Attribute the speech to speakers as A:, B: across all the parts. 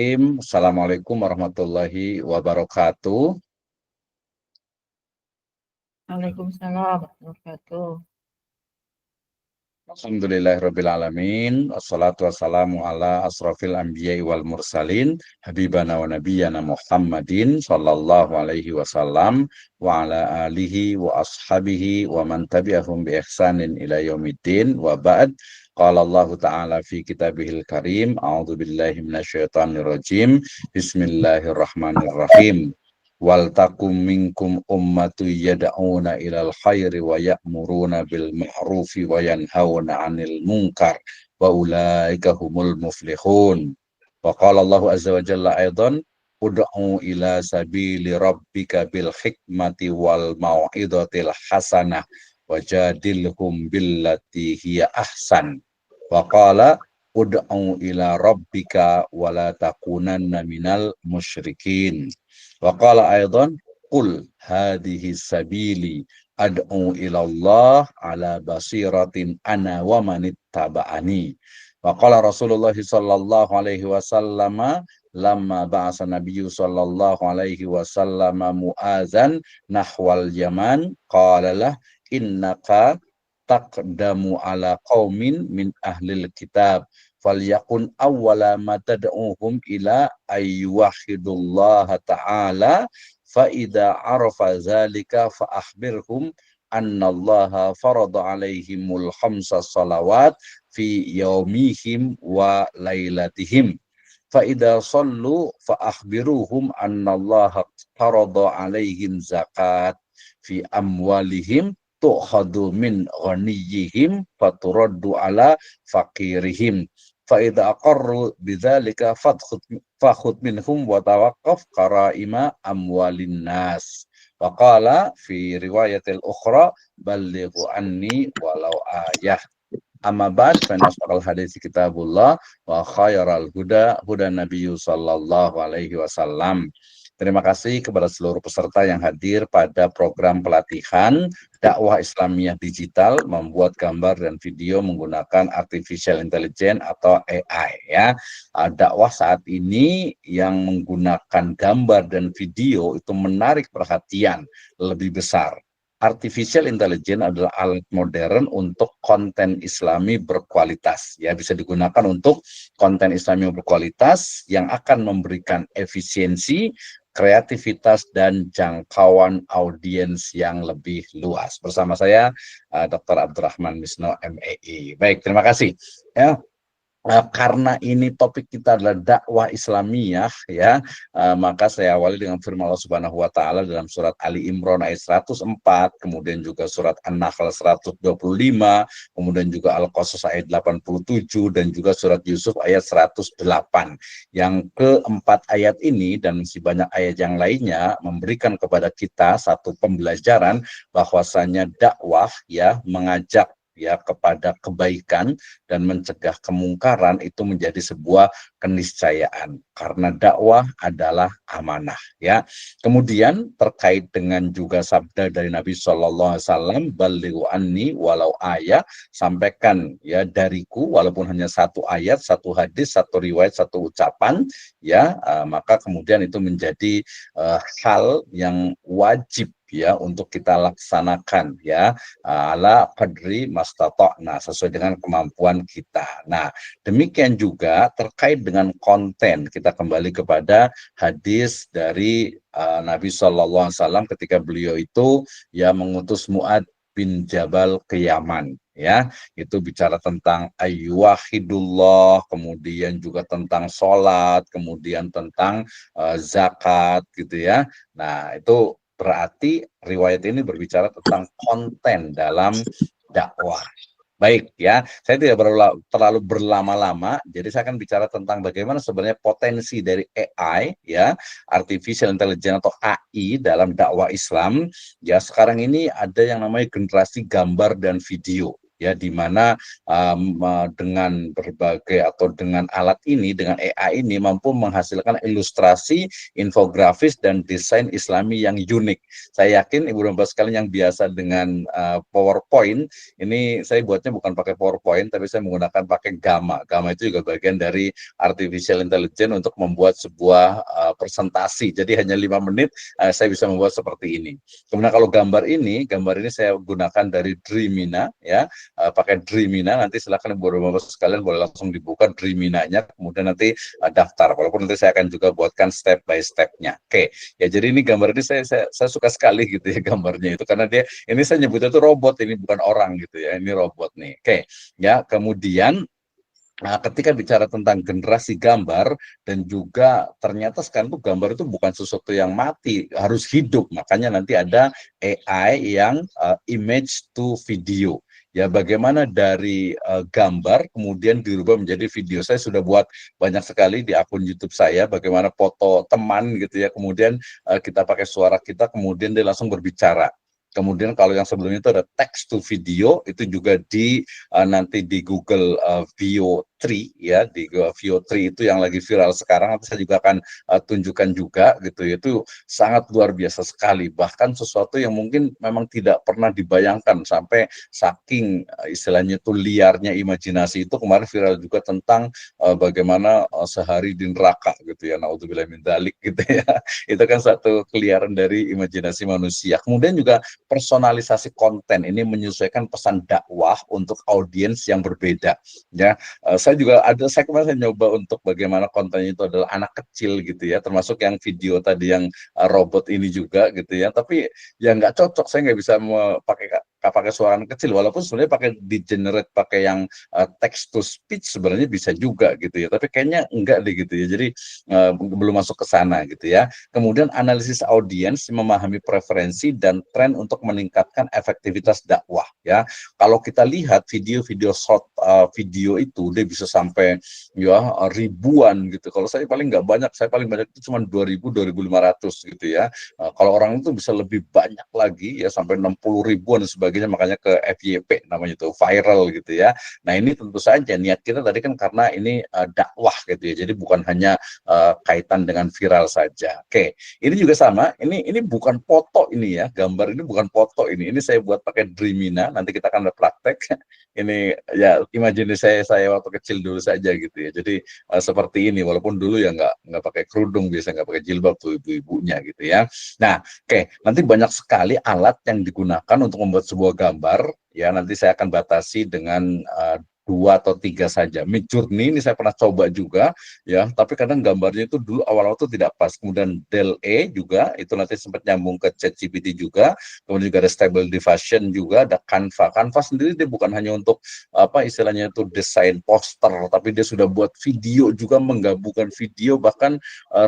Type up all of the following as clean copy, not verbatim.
A: Assalamualaikum warahmatullahi wabarakatuh.
B: Waalaikumsalam warahmatullahi wabarakatuh.
A: Alhamdulillahirrabbilalamin. Wassalatu wassalamu ala asrafil anbiya'i wal mursalin. Habibana wa nabiyyana Muhammadin sallallahu alaihi wasallam wa ala alihi wa ashabihi wa man tabi'ahum bi ihsanin ila yaumiddin wa ba'd. Qala Allah ta'ala fi kitabihil karim. A'udzu billahi minasyaitonir rajim. Bismillahirrahmanirrahim. Wal takum minkum ummatu yad'una ilal khairi wa ya'muruna bil ma'rufi wa yanhauna 'anil munkar wa ulaika humul muflihun. Wa qala Allahu azza wa jalla aidan ud'u ila sabili rabbika bil hikmati wal mau'izatil hasanah wajadilhum billati hiya ahsan. Wa qala ud'u ila rabbika wala takunanna minal musyrikin. Wa qala aidan qul hadhihi sabili ad'u ila Allah ala basiratin ana wa manittaba'ani. Wa qala Rasulullah sallallahu alaihi wasallam lamma ba'asa nabiyyu sallallahu alaihi wasallam Mu'adzan nahwal Yaman qala lah innaka taqdamu ala qaumin min ahlil kitab falyakun awwala ma tad'uhum ila ayyuwahidullaha ta'ala fa idza arafa zalika fa akhbirhum annallaha farada alaihimul khamsa salawat fi yaumihim wa lailatihim fa idza sallu fa akhbiruhum annallaha farada alaihim zakat fi amwalihim tu'khadu min ghaniyihim faturaddu ala faqirihim fa idza aqarru bidzalika fakhud minhum wa tawaqqaf qaraima amwalin nas. Wa qala fi riwayatil ukhra ballighu anni walau ayah. Amma ba'd fa nasaqal hadits kitabullah wa khairal huda huda nabiyyu sallallahu alaihi wasallam. Terima kasih kepada seluruh peserta yang hadir pada program pelatihan dakwah Islamiyah digital membuat gambar dan video menggunakan artificial intelligence atau AI ya. Dakwah saat ini yang menggunakan gambar dan video itu menarik perhatian lebih besar. Artificial intelligence adalah alat modern untuk konten Islami berkualitas. Ya, bisa digunakan untuk konten Islami berkualitas yang akan memberikan efisiensi, kreativitas, dan jangkauan audiens yang lebih luas. Bersama saya, Dr. Abdurrahman Misno, MEI. Baik, terima kasih. Ya. Karena ini topik kita adalah dakwah Islamiyah ya, maka saya awali dengan firman Allah Subhanahu wa taala dalam surat Ali Imran ayat 104, kemudian juga surat An-Nahl 125, kemudian juga Al-Qasas ayat 87 dan juga surat Yusuf ayat 108. Yang keempat ayat ini dan masih banyak ayat yang lainnya memberikan kepada kita satu pembelajaran bahwasanya dakwah ya mengajak ya kepada kebaikan dan mencegah kemungkaran itu menjadi sebuah keniscayaan karena dakwah adalah amanah ya. Kemudian terkait dengan juga sabda dari Nabi Shallallahu Alaihi Wasallam, balighu anni walau ayat, sampaikan ya dariku walaupun hanya satu ayat, satu hadis, satu riwayat, satu ucapan ya, maka kemudian itu menjadi hal yang wajib ya untuk kita laksanakan ya ala qadri mastata'na, sesuai dengan kemampuan kita. Nah, demikian juga terkait dengan konten, kita kembali kepada hadis dari Nabi Shallallahu Alaihi Wasallam ketika beliau itu ya mengutus Mu'adz bin Jabal ke Yaman ya, itu bicara tentang ayyuwahidullah, kemudian juga tentang sholat, kemudian tentang zakat gitu ya. Nah, itu berarti riwayat ini berbicara tentang konten dalam dakwah. Baik ya, saya tidak terlalu berlama-lama, jadi saya akan bicara tentang bagaimana sebenarnya potensi dari AI ya, artificial intelligence atau AI dalam dakwah Islam. Ya, sekarang ini ada yang namanya generasi gambar dan video. ya, di mana dengan berbagai atau dengan alat ini, dengan AI ini mampu menghasilkan ilustrasi, infografis dan desain Islami yang unik. Saya yakin Ibu dan Bapak sekalian yang biasa dengan PowerPoint, ini saya buatnya bukan pakai PowerPoint, tapi saya menggunakan pakai Gamma. Gamma itu juga bagian dari artificial intelligence untuk membuat sebuah presentasi. Jadi hanya 5 menit saya bisa membuat seperti ini. Kemudian kalau gambar ini saya gunakan dari Dreamina, ya, pakai Dreamina. Nanti silakan Ibu dan Bapak sekalian boleh langsung dibuka Dreaminanya, kemudian nanti daftar. Walaupun nanti saya akan juga buatkan step by step-nya. Oke, ya jadi ini gambar ini saya suka sekali gitu ya gambarnya itu, karena dia ini saya nyebutnya itu robot, ini bukan orang gitu ya, ini robot nih. Oke, ya kemudian ketika bicara tentang generasi gambar dan juga ternyata sekarang tuh gambar itu bukan sesuatu yang mati, harus hidup. Makanya nanti ada AI yang image to video. Ya, bagaimana dari gambar kemudian dirubah menjadi video. Saya sudah buat banyak sekali di akun YouTube saya, bagaimana foto teman gitu ya, kemudian kita pakai suara kita, kemudian dia langsung berbicara. Kemudian kalau yang sebelumnya itu ada text to video, itu juga nanti di Google Veo 3 ya, di Veo 3 itu yang lagi viral sekarang. Nanti saya juga akan tunjukkan juga gitu ya, itu sangat luar biasa sekali, bahkan sesuatu yang mungkin memang tidak pernah dibayangkan, sampai saking istilahnya itu liarnya imajinasi itu. Kemarin viral juga tentang bagaimana sehari di neraka gitu ya, naudzubillah min dzalik gitu ya. Itu kan satu keliaran dari imajinasi manusia. Kemudian juga personalisasi konten ini menyesuaikan pesan dakwah untuk audiens yang berbeda. Ya, saya kemarin nyoba untuk bagaimana kontennya itu adalah anak kecil gitu ya, termasuk yang video tadi yang robot ini juga gitu ya. Tapi ya nggak cocok, saya nggak bisa pakai suara anak kecil, walaupun sebenarnya pakai di generate pakai yang text to speech sebenarnya bisa juga gitu ya, tapi kayaknya enggak deh gitu ya. Jadi belum masuk ke sana gitu ya. Kemudian analisis audiens, memahami preferensi dan tren untuk meningkatkan efektivitas dakwah ya. Kalau kita lihat video-video short video itu dia bisa sampai ya ribuan gitu. Kalau saya paling nggak banyak, saya paling banyak itu cuma 2000 2500 gitu ya. Kalau orang itu bisa lebih banyak lagi ya, sampai 60 ribuan dan sebagainya, makanya ke FYP namanya itu viral gitu ya. Nah, ini tentu saja niat kita tadi kan karena ini dakwah gitu ya. Jadi bukan hanya kaitan dengan viral saja. Oke, ini juga sama. Ini bukan foto ini ya, gambar ini bukan foto ini. Ini saya buat pakai Dreamina. Nanti kita akan ada praktek. Ini ya imajinasi saya waktu kecil dulu saja gitu ya. Jadi seperti ini, walaupun dulu ya nggak pakai kerudung, biasa nggak pakai jilbab tuh ibu-ibunya gitu ya. Nah, oke, nanti banyak sekali alat yang digunakan untuk membuat sebuah gambar ya. Nanti saya akan batasi dengan 2 atau 3 saja. Midjourney ini saya pernah coba juga ya, tapi kadang gambarnya itu dulu awal-awal itu tidak pas. Kemudian DALL-E juga itu nanti sempat nyambung ke ChatGPT juga. Kemudian juga ada Stable Diffusion juga, ada Canva. Canva sendiri dia bukan hanya untuk apa istilahnya itu desain poster, tapi dia sudah buat video juga, menggabungkan video, bahkan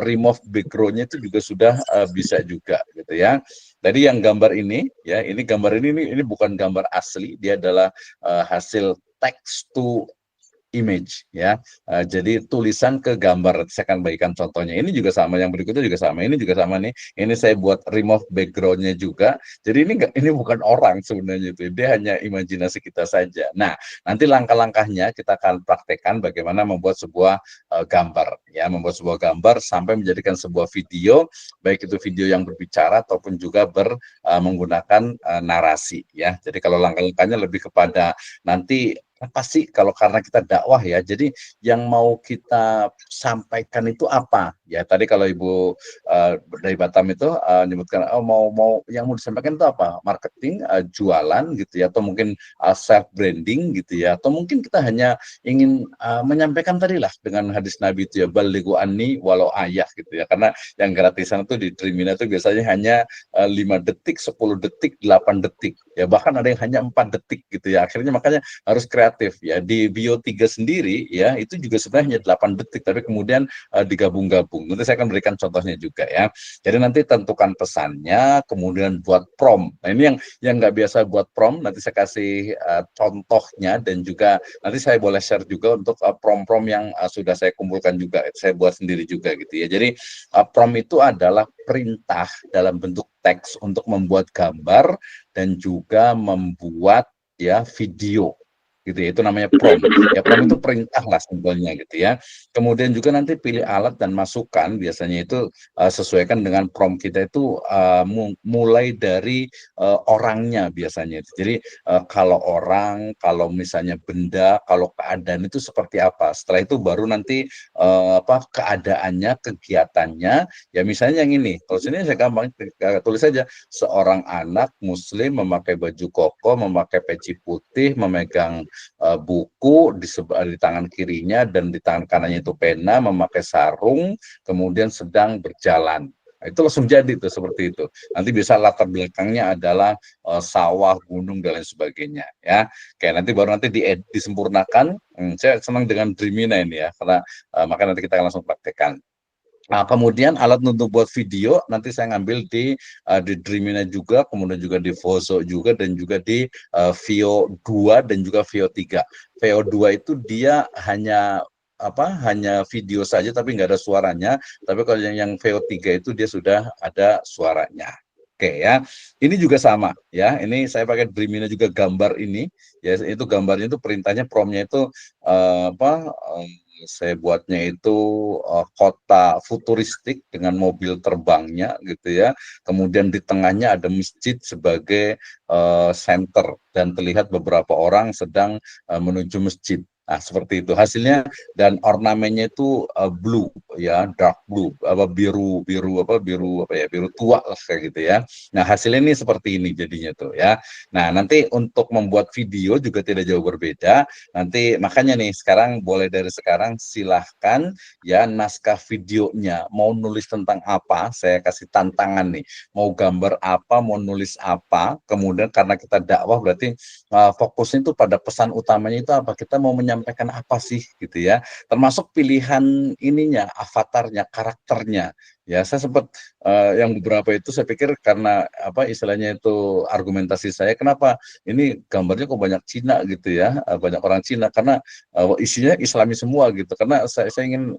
A: remove background-nya itu juga sudah bisa juga gitu ya. Jadi yang gambar ini ya, ini gambar ini bukan gambar asli, dia adalah hasil text to image ya. Jadi tulisan ke gambar. Saya akan bagikan contohnya. Ini juga sama, yang berikutnya juga sama. Ini juga sama nih. Ini saya buat remove background-nya juga. Jadi ini bukan orang sebenarnya itu. Dia hanya imajinasi kita saja. Nah, nanti langkah-langkahnya kita akan praktekkan bagaimana membuat sebuah gambar ya, membuat sebuah gambar sampai menjadikan sebuah video, baik itu video yang berbicara ataupun juga menggunakan narasi ya. Jadi kalau langkah-langkahnya lebih kepada nanti apa sih, kalau karena kita dakwah ya, jadi yang mau kita sampaikan itu apa ya. Tadi kalau Ibu dari Batam itu menyebutkan mau yang mau disampaikan itu apa, marketing, jualan gitu ya, atau mungkin self branding gitu ya, atau mungkin kita hanya ingin menyampaikan tadi lah dengan hadis Nabi itu ya, balighu anni walau ayah gitu ya. Karena yang gratisan itu di Trimina itu biasanya hanya 5 detik, 10 detik, 8 detik ya, bahkan ada yang hanya 4 detik gitu ya. Akhirnya makanya harus kreatif ya. Di Bio 3 sendiri ya, itu juga sebenarnya hanya 8 detik, tapi kemudian digabung-gabung. Nanti saya akan berikan contohnya juga ya. Jadi nanti tentukan pesannya, kemudian buat prompt. Nah, ini yang nggak biasa buat prompt, nanti saya kasih contohnya, dan juga nanti saya boleh share juga untuk prompt-prompt yang sudah saya kumpulkan juga, saya buat sendiri juga gitu ya. Jadi prompt itu adalah perintah dalam bentuk teks untuk membuat gambar dan juga membuat ya video gitu ya, itu namanya prompt. Ya prompt itu perintah lah simpelnya gitu ya. Kemudian juga nanti pilih alat dan masukan, biasanya itu sesuaikan dengan prompt kita itu mulai dari orangnya biasanya. Jadi kalau orang, kalau misalnya benda, kalau keadaan itu seperti apa. Setelah itu baru nanti keadaannya, kegiatannya. Ya misalnya yang ini, kalau sini saya gampang tulis saja seorang anak muslim memakai baju koko, memakai peci putih, memegang buku di tangan kirinya dan di tangan kanannya itu pena, memakai sarung, kemudian sedang berjalan. Nah, itu langsung jadi tuh seperti itu. Nanti bisa latar belakangnya adalah sawah, gunung dan lain sebagainya ya. Kayak nanti baru nanti disempurnakan. Saya senang dengan Dreamina ini ya, karena maka nanti kita langsung praktekkan. Nah, kemudian alat untuk buat video nanti saya ngambil di Dreamina juga, kemudian juga di Vozo juga, dan juga di Veo 2 dan juga Veo 3. Veo 2 itu dia hanya video saja tapi nggak ada suaranya. Tapi kalau yang Veo 3 itu dia sudah ada suaranya. Oke ya, ini juga sama ya. Ini saya pakai Dreamina juga gambar ini. Ya itu gambarnya itu perintahnya promptnya itu saya buatnya itu kota futuristik dengan mobil terbangnya gitu ya. Kemudian di tengahnya ada masjid sebagai center dan terlihat beberapa orang sedang menuju masjid. Nah, seperti itu hasilnya, dan ornamennya itu blue ya, dark blue, biru tua lah kayak gitu ya. Nah, hasilnya ini seperti ini jadinya tuh ya. Nah, nanti untuk membuat video juga tidak jauh berbeda. Nanti makanya nih sekarang, boleh dari sekarang silahkan ya, naskah videonya mau nulis tentang apa, saya kasih tantangan nih, mau gambar apa, mau nulis apa. Kemudian karena kita dakwah berarti fokusnya itu pada pesan utamanya itu apa, kita mau menyampaikan apa sih gitu ya, termasuk pilihan ininya, avatarnya, karakternya ya. Saya sempat yang beberapa itu saya pikir karena istilahnya itu argumentasi saya, kenapa ini gambarnya kok banyak Cina gitu ya, banyak orang Cina, karena isinya Islami semua gitu. Karena saya ingin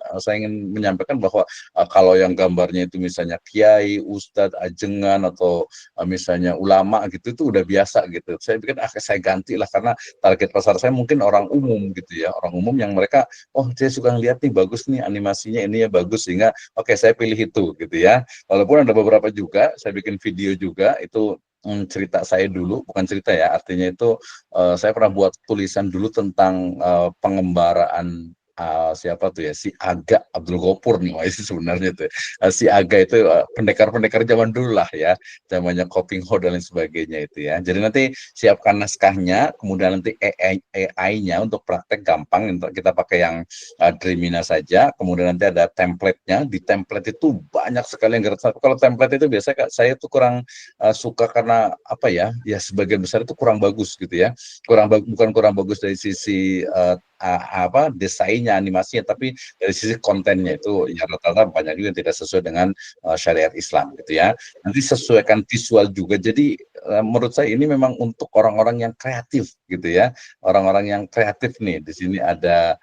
A: menyampaikan bahwa kalau yang gambarnya itu misalnya kiai, ustadz, ajengan, atau misalnya ulama gitu, itu udah biasa gitu. Saya pikir saya ganti lah, karena target pasar saya mungkin orang umum gitu ya, orang umum yang mereka, oh saya suka ngeliat nih, bagus nih animasinya, ini ya bagus, sehingga oke, saya pilih itu gitu ya. Walaupun ada beberapa juga saya bikin video juga itu cerita saya dulu, bukan cerita ya, artinya itu saya pernah buat tulisan dulu tentang pengembaraan siapa tuh ya, si Aga Abdul Ghafur nih, wah itu sebenarnya tuh si Aga itu pendekar-pendekar zaman dulu lah ya, zamannya Koping Ho dan lain sebagainya itu ya. Jadi nanti siapkan naskahnya, kemudian nanti AI-nya untuk praktek gampang, untuk kita pakai yang Dreamina saja. Kemudian nanti ada template-nya, di template itu banyak sekali yang gratis. Kalau template itu biasanya saya tuh kurang suka, karena ya sebagian besar itu kurang bagus gitu ya, bukan kurang bagus dari sisi desainnya, animasinya, tapi dari sisi kontennya itu ya rata-rata banyak juga yang tidak sesuai dengan syariat Islam gitu ya. Nanti sesuaikan visual juga. Jadi menurut saya ini memang untuk orang-orang yang kreatif gitu ya, orang-orang yang kreatif nih. Di sini ada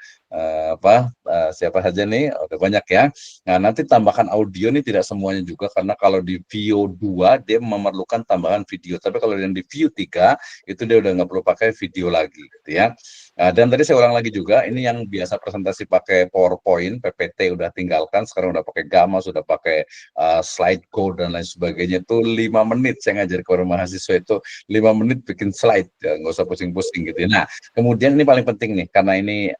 A: siapa saja nih, udah banyak ya. Nah, nanti tambahkan audio nih tidak semuanya juga, karena kalau di Veo 2 dia memerlukan tambahan video, tapi kalau yang di Veo 3 itu dia udah nggak perlu pakai video lagi gitu ya. Dan tadi saya ulang lagi juga, ini yang biasa presentasi pakai PowerPoint, PPT udah tinggalkan, sekarang udah pakai Gamma, sudah pakai slideshow dan lain sebagainya. Itu 5 menit saya ngajar ke mahasiswa, itu 5 menit bikin slide ya, nggak usah pusing-pusing gitu ya. Nah, kemudian ini paling penting nih, karena ini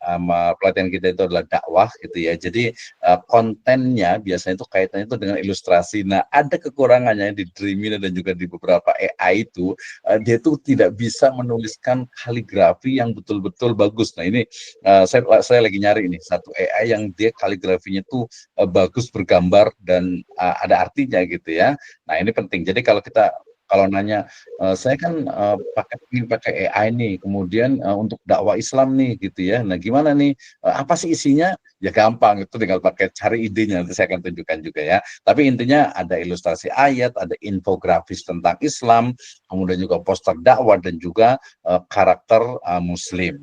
A: pelatihan kita itu adalah dakwah gitu ya. Jadi kontennya biasanya itu kaitannya itu dengan ilustrasi. Nah, ada kekurangannya di Dreamina dan juga di beberapa AI itu, dia itu tidak bisa menuliskan kaligrafi yang betul-betul bagus. Nah, ini saya lagi nyari ini satu AI yang dia kaligrafinya itu bagus, bergambar dan ada artinya gitu ya. Nah, ini penting. Jadi kalau nanya, saya kan ingin pakai AI nih, kemudian untuk dakwah Islam nih gitu ya. Nah, gimana nih? Apa sih isinya? Ya gampang, itu tinggal cari idenya, nanti saya akan tunjukkan juga ya. Tapi intinya ada ilustrasi ayat, ada infografis tentang Islam, kemudian juga poster dakwah dan juga karakter Muslim.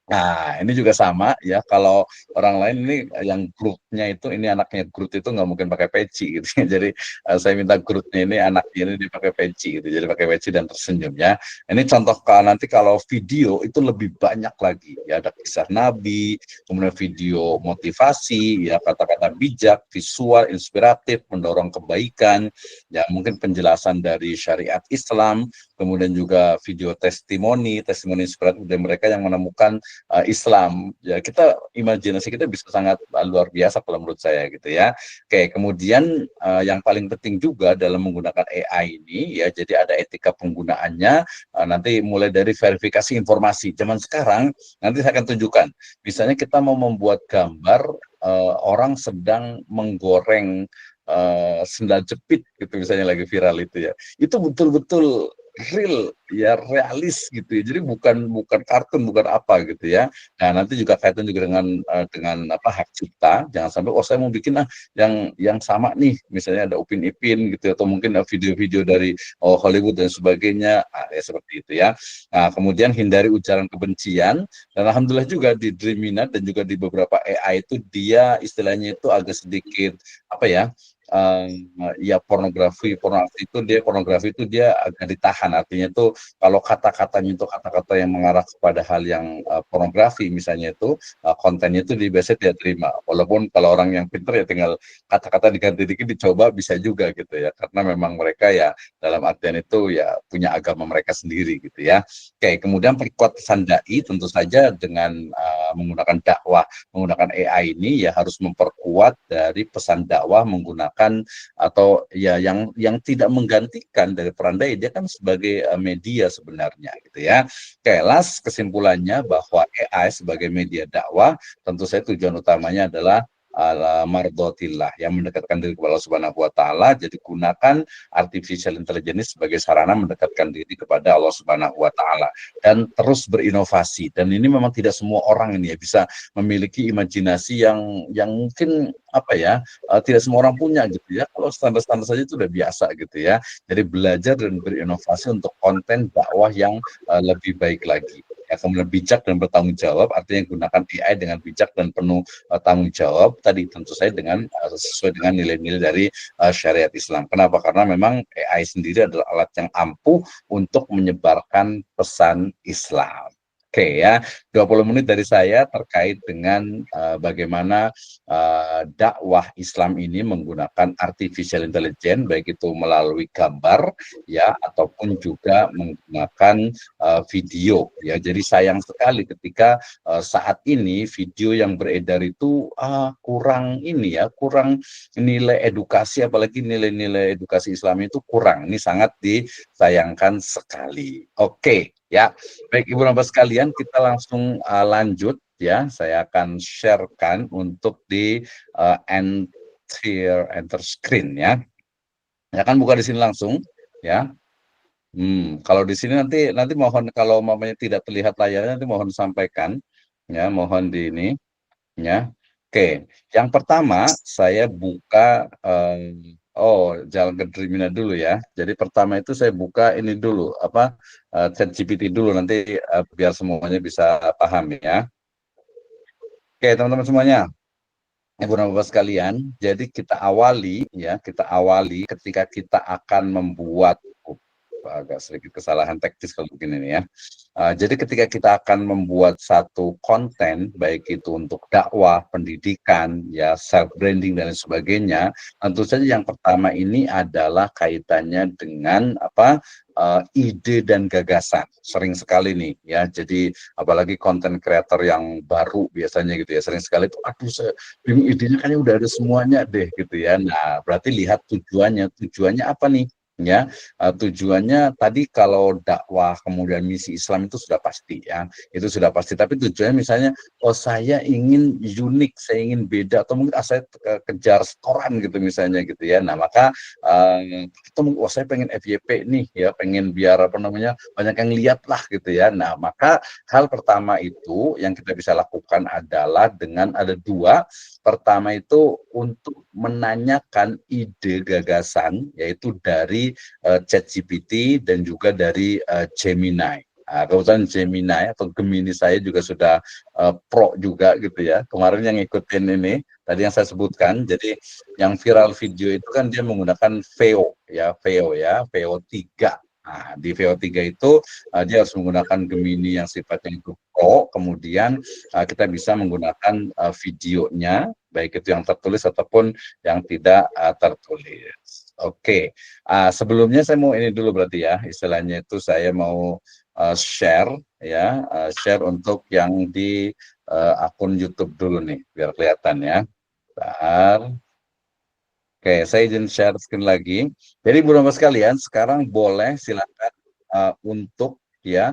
A: Nah, ini juga sama ya. Kalau orang lain ini yang grupnya itu, ini anaknya Groot itu nggak mungkin pakai peci gitu. Jadi saya minta Grootnya ini anaknya ini dipakai peci gitu. Jadi pakai peci dan tersenyum ya. Ini contoh nanti kalau video itu lebih banyak lagi ya. Ada kisah Nabi, kemudian video motivasi, ya kata-kata bijak, visual, inspiratif, mendorong kebaikan, ya mungkin penjelasan dari syariat Islam, kemudian juga video testimoni inspiratif dari mereka yang menemukan Islam, ya kita imajinasi kita bisa sangat luar biasa kalau menurut saya gitu ya. Oke, kemudian yang paling penting juga dalam menggunakan AI ini ya, jadi ada etika penggunaannya, nanti mulai dari verifikasi informasi. Zaman sekarang nanti saya akan tunjukkan, misalnya kita mau membuat gambar orang sedang menggoreng sendal jepit gitu misalnya lagi viral itu ya, itu betul-betul real ya, realis gitu ya. Jadi bukan kartun, bukan apa gitu ya. Nah, nanti juga kaitan juga dengan apa hak cipta. Jangan sampai saya mau bikin yang sama nih, misalnya ada Upin Ipin gitu atau mungkin video-video dari Hollywood dan sebagainya. Ya seperti itu ya. Nah, kemudian hindari ujaran kebencian, dan alhamdulillah juga di Dreamina dan juga di beberapa AI itu dia istilahnya itu agak sedikit apa ya, ya pornografi itu dia agak ditahan, artinya itu kalau kata-katanya itu kata-kata yang mengarah kepada hal yang pornografi misalnya itu kontennya itu biasanya dia terima, walaupun kalau orang yang pinter ya tinggal kata-kata diganti dikit dicoba bisa juga gitu ya, karena memang mereka ya dalam artian itu ya punya agama mereka sendiri gitu ya. Oke, kemudian perkuat pesan dai tentu saja dengan menggunakan dakwah menggunakan AI ini ya harus memperkuat dari pesan dakwah menggunakan atau ya yang tidak menggantikan dari peran dai, dia kan sebagai media sebenarnya gitu ya. Oke, last kesimpulannya bahwa AI sebagai media dakwah tentu saja tujuan utamanya adalah ala mardotillah, yang mendekatkan diri kepada Allah Subhanahu wa taala. Jadi gunakan artificial intelligence sebagai sarana mendekatkan diri kepada Allah Subhanahu wa taala dan terus berinovasi. Dan ini memang tidak semua orang ini ya bisa memiliki imajinasi yang mungkin apa ya, tidak semua orang punya gitu ya. Kalau standar-standar saja itu udah biasa gitu ya. Jadi belajar dan berinovasi untuk konten dakwah yang lebih baik lagi. Ya, kemudian bijak dan bertanggung jawab, artinya gunakan AI dengan bijak dan penuh tanggung jawab. Tadi tentu saja dengan sesuai dengan nilai-nilai dari syariat Islam. Kenapa? Karena memang AI sendiri adalah alat yang ampuh untuk menyebarkan pesan Islam. Oke ya, 20 menit dari saya terkait dengan bagaimana dakwah Islam ini menggunakan artificial intelligence, baik itu melalui gambar ya ataupun juga menggunakan video ya. Jadi sayang sekali ketika saat ini video yang beredar itu kurang ini ya, kurang nilai edukasi, apalagi nilai-nilai edukasi Islam itu kurang. Ini sangat disayangkan sekali. Oke. Ya, baik Ibu Bapak sekalian, kita langsung lanjut ya. Saya akan sharekan untuk di enter screen ya. Ya kan buka di sini langsung ya. Kalau di sini nanti mohon kalau mamanya tidak terlihat layarnya nanti mohon sampaikan ya, mohon di ini ya. Oke, yang pertama saya buka jalan ke Dreamina dulu ya. Jadi pertama itu saya buka ini dulu apa ChatGPT dulu, nanti biar semuanya bisa paham ya. Oke, teman-teman semuanya, Ibu dan Bapak sekalian, jadi kita awali ketika kita akan membuat agak sedikit kesalahan teknis kalau begini nih ya. Jadi ketika kita akan membuat satu konten, baik itu untuk dakwah, pendidikan, ya self branding dan lain sebagainya, tentu saja yang pertama ini adalah kaitannya dengan apa ide dan gagasan. Sering sekali nih ya. Jadi apalagi konten kreator yang baru biasanya gitu ya, sering sekali tuh aduh saya bingung idenya kan udah ada semuanya deh gitu ya. Nah, berarti lihat tujuannya apa nih? Ya, tujuannya tadi kalau dakwah kemudian misi Islam itu sudah pasti ya, itu sudah pasti. Tapi tujuannya misalnya, saya ingin unik, saya ingin beda, atau mungkin saya kejar setoran gitu misalnya gitu ya. Nah maka itu saya pengen FYP nih ya, pengen biar apa namanya banyak yang lihat lah gitu ya. Nah maka hal pertama itu yang kita bisa lakukan adalah dengan ada dua. Pertama itu untuk menanyakan ide gagasan, yaitu dari ChatGPT dan juga dari Gemini. Kebetulan Gemini atau Gemini saya juga sudah pro juga gitu ya. Kemarin yang ngikutin ini tadi yang saya sebutkan. Jadi yang viral video itu kan dia menggunakan VO ya, VO3. Nah, di VO3 itu dia harus menggunakan Gemini yang sifatnya itu pro, kemudian kita bisa menggunakan videonya, baik itu yang tertulis ataupun yang tidak tertulis. Oke, sebelumnya saya mau ini dulu berarti ya, istilahnya itu saya mau share ya, share untuk yang di akun YouTube dulu nih, biar kelihatan ya. Bentar. Oke, saya izin share screen lagi. Jadi Bapak sekalian, sekarang boleh silakan untuk ya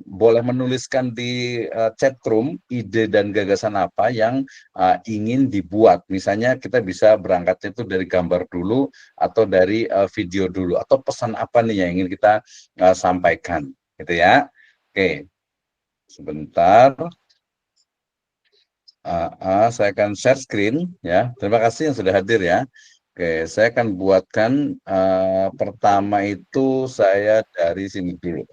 A: boleh menuliskan di chat room ide dan gagasan apa yang ingin dibuat. Misalnya kita bisa berangkatnya itu dari gambar dulu atau dari video dulu atau pesan apa nih yang ingin kita sampaikan, gitu ya. Oke, sebentar. Saya akan share screen ya. Terima kasih yang sudah hadir ya. Oke, saya akan buatkan pertama itu saya dari sini dulu.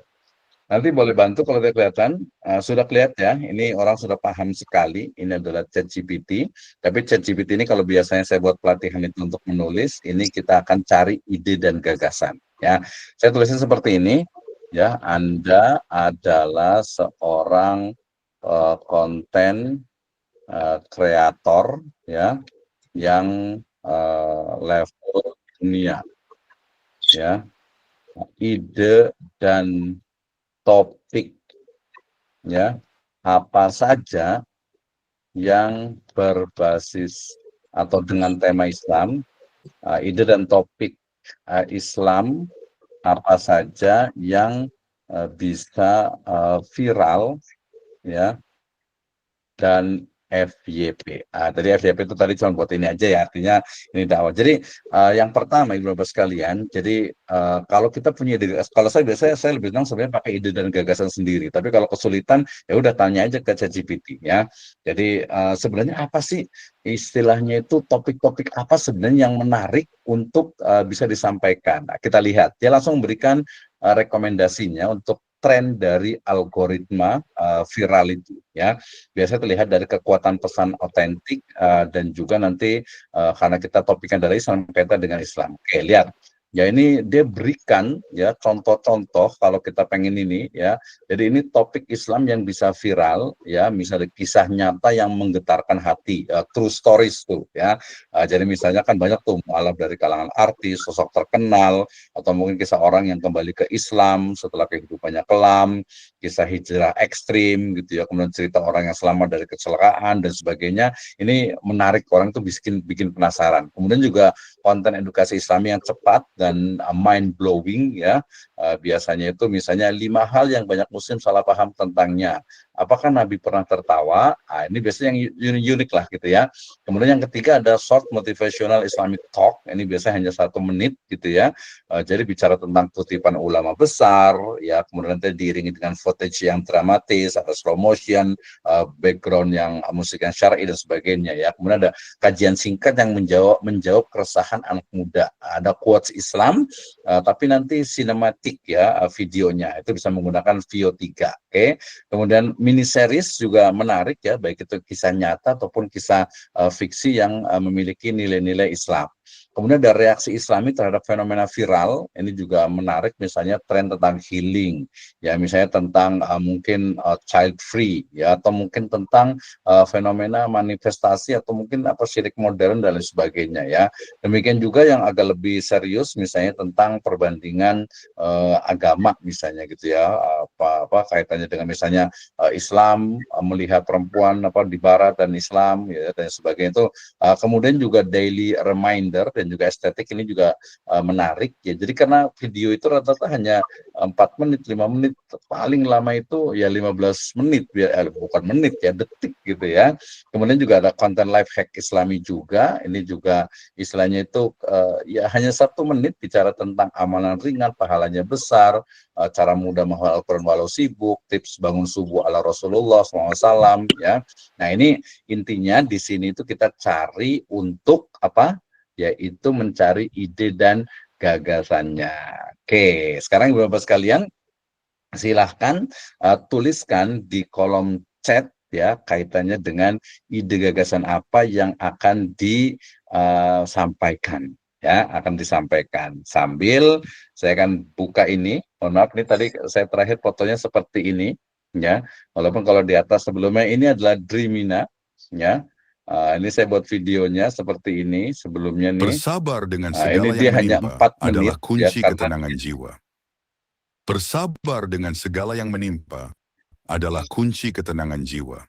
A: Nanti boleh bantu kalau tidak kelihatan. Sudah kelihatan ya, ini orang sudah paham sekali. Ini adalah ChatGPT. Tapi ChatGPT ini kalau biasanya saya buat pelatihan itu untuk menulis, ini kita akan cari ide dan gagasan. Ya, saya tulisnya seperti ini. Ya, Anda adalah seorang konten kreator ya yang level dunia ya, ide dan topik ya apa saja yang berbasis atau dengan tema Islam, ide dan topik Islam apa saja yang bisa viral ya, dan FYP. Tadi FYP itu tadi cuma buat ini aja ya, artinya ini dakwah. Jadi yang pertama Ibu Bapak sekalian, jadi kalau kita punya ide, kalau saya biasanya saya lebih senang sebenarnya pakai ide dan gagasan sendiri. Tapi kalau kesulitan ya udah tanya aja ke ChatGPT ya. Jadi sebenarnya apa sih istilahnya itu, topik-topik apa sebenarnya yang menarik untuk bisa disampaikan. Nah, kita lihat dia langsung memberikan rekomendasinya untuk tren dari algoritma viral itu ya. Biasanya terlihat dari kekuatan pesan otentik dan juga nanti karena kita topiknya dari Islam kaitan dengan Islam. Oke, lihat. Ya ini dia berikan ya contoh-contoh kalau kita pengen ini ya. Jadi ini topik Islam yang bisa viral ya, misalnya kisah nyata yang menggetarkan hati, true stories tuh ya. Jadi misalnya kan banyak tuh mualaf dari kalangan artis, sosok terkenal, atau mungkin kisah orang yang kembali ke Islam setelah kehidupannya kelam, kisah hijrah ekstrim gitu ya, kemudian cerita orang yang selamat dari kecelakaan dan sebagainya. Ini menarik, orang tuh bikin penasaran. Kemudian juga konten edukasi Islami yang cepat dan mind blowing ya. Biasanya itu misalnya 5 hal yang banyak muslim salah paham tentangnya. Apakah Nabi pernah tertawa? Ini biasanya yang unik lah gitu ya. Kemudian yang ketiga ada short motivational Islamic talk. Ini biasanya hanya 1 menit gitu ya. Jadi bicara tentang kutipan ulama besar ya, kemudian nanti diiringi dengan footage yang dramatis, ada slow motion, background yang musik yang syar'i dan sebagainya ya. Kemudian ada kajian singkat yang menjawab keresahan anak muda. Ada quotes Islam tapi nanti sinematik ya videonya. Itu bisa menggunakan VO3. Oke. Kemudian mini series juga menarik ya, baik itu kisah nyata ataupun kisah fiksi yang memiliki nilai-nilai Islam. Kemudian ada reaksi Islami terhadap fenomena viral, ini juga menarik, misalnya tren tentang healing, ya misalnya tentang mungkin child free, ya atau mungkin tentang fenomena manifestasi atau mungkin apa syirik modern dan lain sebagainya ya. Demikian juga yang agak lebih serius, misalnya tentang perbandingan agama misalnya gitu ya, apa kaitannya dengan misalnya Islam melihat perempuan apa di Barat dan Islam ya dan sebagainya itu. Kemudian juga daily reminder dan juga estetik ini juga menarik ya. Jadi karena video itu rata-rata hanya 4 menit, 5 menit, paling lama itu ya 15 menit, bukan menit ya, detik gitu ya. Kemudian juga ada konten life hack Islami juga, ini juga istilahnya itu ya hanya 1 menit bicara tentang amalan ringan, pahalanya besar, cara mudah menghafal Al-Quran walau sibuk, tips bangun subuh ala Rasulullah SAW ya. Nah ini intinya di sini itu kita cari untuk apa? Yaitu mencari ide dan gagasannya. Oke, sekarang Bapak sekalian, silahkan tuliskan di kolom chat ya kaitannya dengan ide gagasan apa yang akan disampaikan ya, akan disampaikan sambil saya akan buka ini. Mohon maaf, ini tadi saya terakhir fotonya seperti ini ya, walaupun kalau di atas sebelumnya ini adalah Dreamina ya. Ini saya buat videonya seperti ini sebelumnya nih.
C: Bersabar dengan
A: Ini
C: segala
A: dia
C: yang
A: hanya
C: menimpa
A: 4
C: adalah
A: menit ya,
C: kunci
A: karena
C: ketenangan jiwa. Bersabar dengan segala yang menimpa adalah kunci ketenangan jiwa.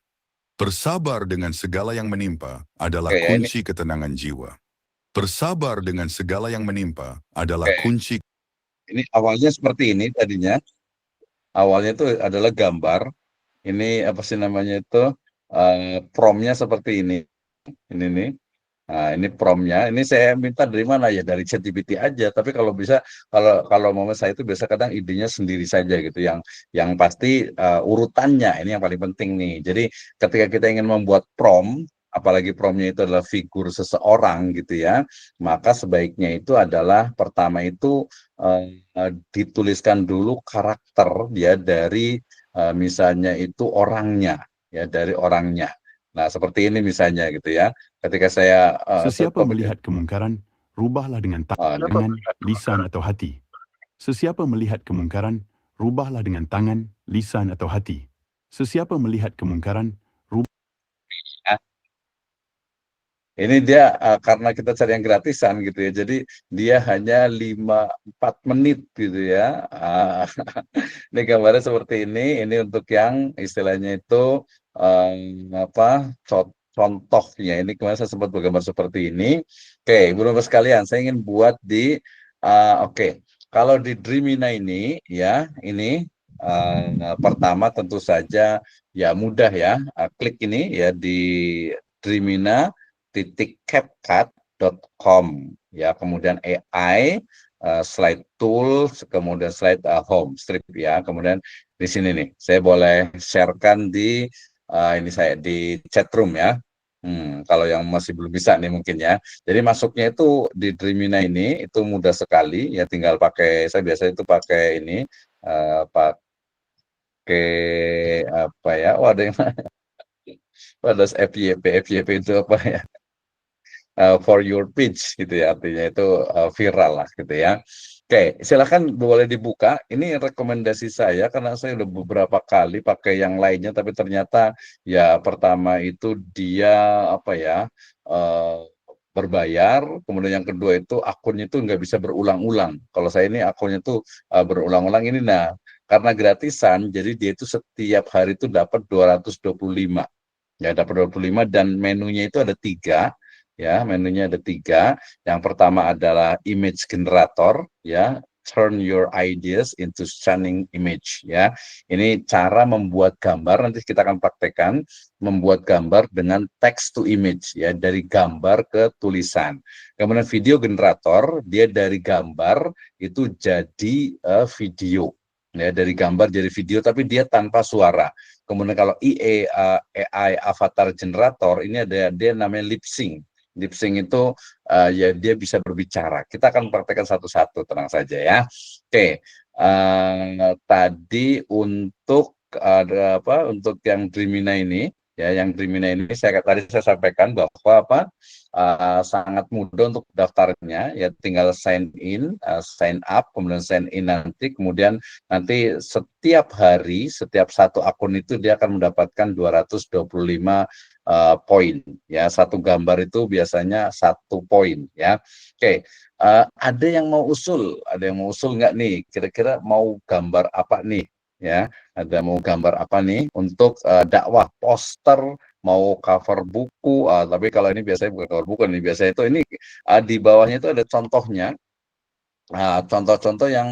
C: Bersabar dengan segala yang menimpa adalah
A: oke, ya, ini
C: kunci ketenangan jiwa. Bersabar dengan segala yang menimpa adalah
A: oke.
C: kunci.
A: Ini awalnya seperti ini tadinya. Awalnya itu adalah gambar. Ini apa sih namanya itu, prompt-nya seperti ini. Ini nih. Nah, ini prompt-nya. Ini saya minta dari mana ya? Dari ChatGPT aja. Tapi kalau bisa, kalau kalau mama saya itu biasa kadang idenya sendiri saja gitu. Yang pasti urutannya ini yang paling penting nih. Jadi ketika kita ingin membuat prompt, apalagi prompt-nya itu adalah figur seseorang gitu ya, maka sebaiknya itu adalah pertama itu dituliskan dulu karakter ya dari misalnya itu orangnya ya, dari orangnya. Nah, seperti ini misalnya gitu ya. Ketika saya
D: Sesiapa melihat kemungkaran, rubahlah dengan tangan, lisan atau hati. Sesiapa melihat kemungkaran, rubahlah dengan tangan, lisan atau hati. Sesiapa melihat kemungkaran,
A: ini dia karena kita cari yang gratisan gitu ya, jadi dia hanya 4 menit gitu ya. Ini gambarnya seperti ini untuk yang istilahnya itu apa contohnya. Ini kemarin saya sempat bergambar seperti ini. Oke, Bapak sekalian, saya ingin buat di oke. Kalau di Dreamina ini ya, ini pertama tentu saja ya mudah ya. Klik ini ya di Dreamina.capcut.com ya, kemudian AI, slide tools, kemudian slide home strip ya, kemudian di sini nih saya boleh sharekan di ini saya di chat room ya. Kalau yang masih belum bisa nih mungkin ya. Jadi masuknya itu di Dreamina ini itu mudah sekali ya, tinggal pakai, saya biasa itu pakai ini pakai apa ya? Oh, ada yang ada FYP itu apa ya? For your page gitu ya, artinya itu viral lah gitu ya. Oke, silakan boleh dibuka. Ini rekomendasi saya karena saya udah beberapa kali pakai yang lainnya, tapi ternyata ya pertama itu dia apa ya, berbayar, kemudian yang kedua itu akunnya itu nggak bisa berulang-ulang. Kalau saya ini akunnya itu berulang-ulang ini. Nah, karena gratisan, jadi dia itu setiap hari itu dapat 225. Ya, dapat 25 dan menunya itu ada 3 ya, menunya ada 3. Yang pertama adalah image generator ya, turn your ideas into stunning image ya. Ini cara membuat gambar, nanti kita akan praktekkan membuat gambar dengan text to image ya, dari gambar ke tulisan. Kemudian video generator, dia dari gambar itu jadi video ya, dari gambar jadi video tapi dia tanpa suara. Kemudian kalau AI avatar generator ini ada dia namanya lip sync. Lip sync itu ya dia bisa berbicara. Kita akan praktekkan satu-satu, tenang saja ya. Oke, tadi untuk ada apa? Untuk yang Dreamina ini ya, yang Dreamina ini tadi saya sampaikan bahwa apa? Sangat mudah untuk daftarnya ya, tinggal sign in, sign up, kemudian sign in kemudian nanti setiap hari, setiap satu akun itu dia akan mendapatkan 225 poin ya. Satu gambar itu biasanya 1 poin ya. Oke, ada yang mau usul nggak nih? Kira-kira mau gambar apa nih? Ya, ada mau gambar apa nih untuk dakwah, poster, mau cover buku, tapi kalau ini biasanya bukan cover buku nih, biasanya itu ini di bawahnya itu ada contohnya. Contoh-contoh yang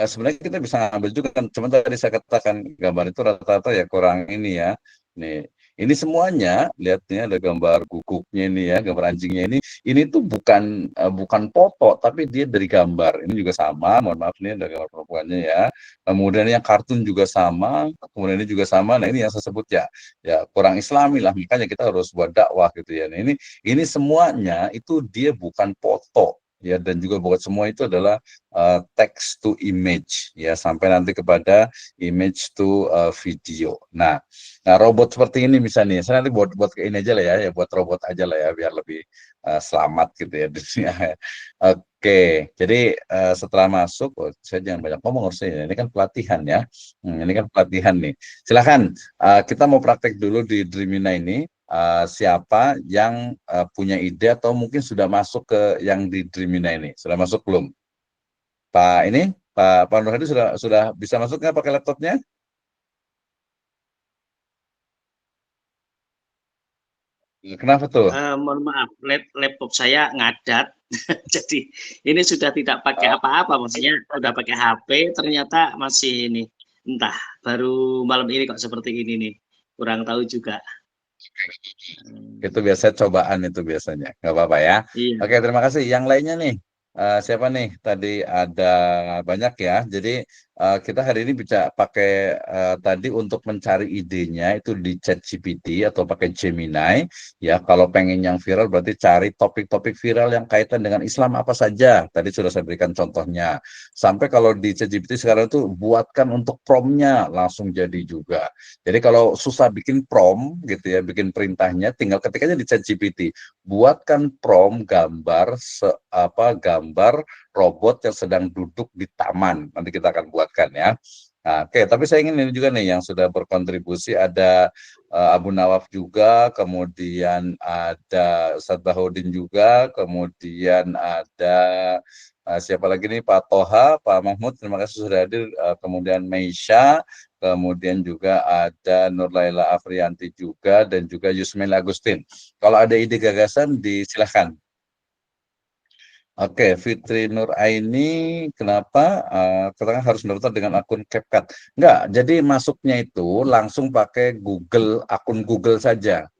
A: sebenarnya kita bisa ngambil juga kan, cuma tadi saya katakan gambar itu rata-rata ya kurang ini ya. Nih, ini semuanya lihatnya ada gambar guguknya ini ya, gambar anjingnya ini tuh bukan foto tapi dia dari gambar. Ini juga sama, mohon maaf nih ada gambar perempuannya ya. Kemudian yang kartun juga sama, kemudian ini juga sama. Nah, ini yang saya sebut ya kurang Islami lah, makanya kita harus buat dakwah gitu ya. Nah, ini semuanya itu dia bukan foto. ya, dan juga buat semua itu adalah text to image, ya, sampai nanti kepada image to video. Nah, robot seperti ini misalnya, saya nanti buat ke ini aja lah ya, buat robot aja lah ya, biar lebih selamat gitu ya di dunia. Oke, jadi setelah masuk, saya jangan banyak ngomong harusnya ya. Ini kan pelatihan ya. Ini kan pelatihan nih. Silahkan, kita mau praktek dulu di Dreamina ini. Siapa yang punya ide atau mungkin sudah masuk ke yang di Dreamina ini? Sudah masuk belum? Pak Nur Hadi sudah bisa masuk nggak pakai laptopnya? Kenapa tuh?
E: Mohon maaf, laptop saya ngadat, jadi ini sudah tidak pakai apa-apa, maksudnya sudah pakai HP, ternyata masih ini, entah, baru malam ini kok seperti ini nih, kurang tahu juga.
A: Itu biasa cobaan itu biasanya, nggak apa-apa ya.
E: Iya.
A: Oke, terima kasih. Yang lainnya nih, siapa nih? Tadi ada banyak ya. Jadi kita hari ini bisa pakai tadi untuk mencari idenya itu di ChatGPT atau pakai Gemini. Ya, kalau pengen yang viral berarti cari topik-topik viral yang kaitan dengan Islam apa saja. Tadi sudah saya berikan contohnya. Sampai kalau di ChatGPT sekarang itu buatkan untuk prompt-nya langsung jadi juga. Jadi kalau susah bikin prompt gitu ya, bikin perintahnya, tinggal ketik aja di ChatGPT. Buatkan prompt gambar gambar robot yang sedang duduk di taman. Nanti kita akan buatkan ya. Nah, oke, tapi saya ingin ini juga nih yang sudah berkontribusi, ada Abu Nawaf juga, kemudian ada Ustadz Bahodin juga, kemudian ada siapa lagi nih, Pak Toha, Pak Mahmud, terima kasih sudah hadir, kemudian Meisha, kemudian juga ada Nur Laila Afrianti juga, dan juga Yusmil Agustin. Kalau ada ide gagasan, disilahkan. Oke, Fitri Nur Aini, kenapa katanya harus mendaftar dengan akun CapCut? Enggak, jadi masuknya itu langsung pakai Google, akun Google saja.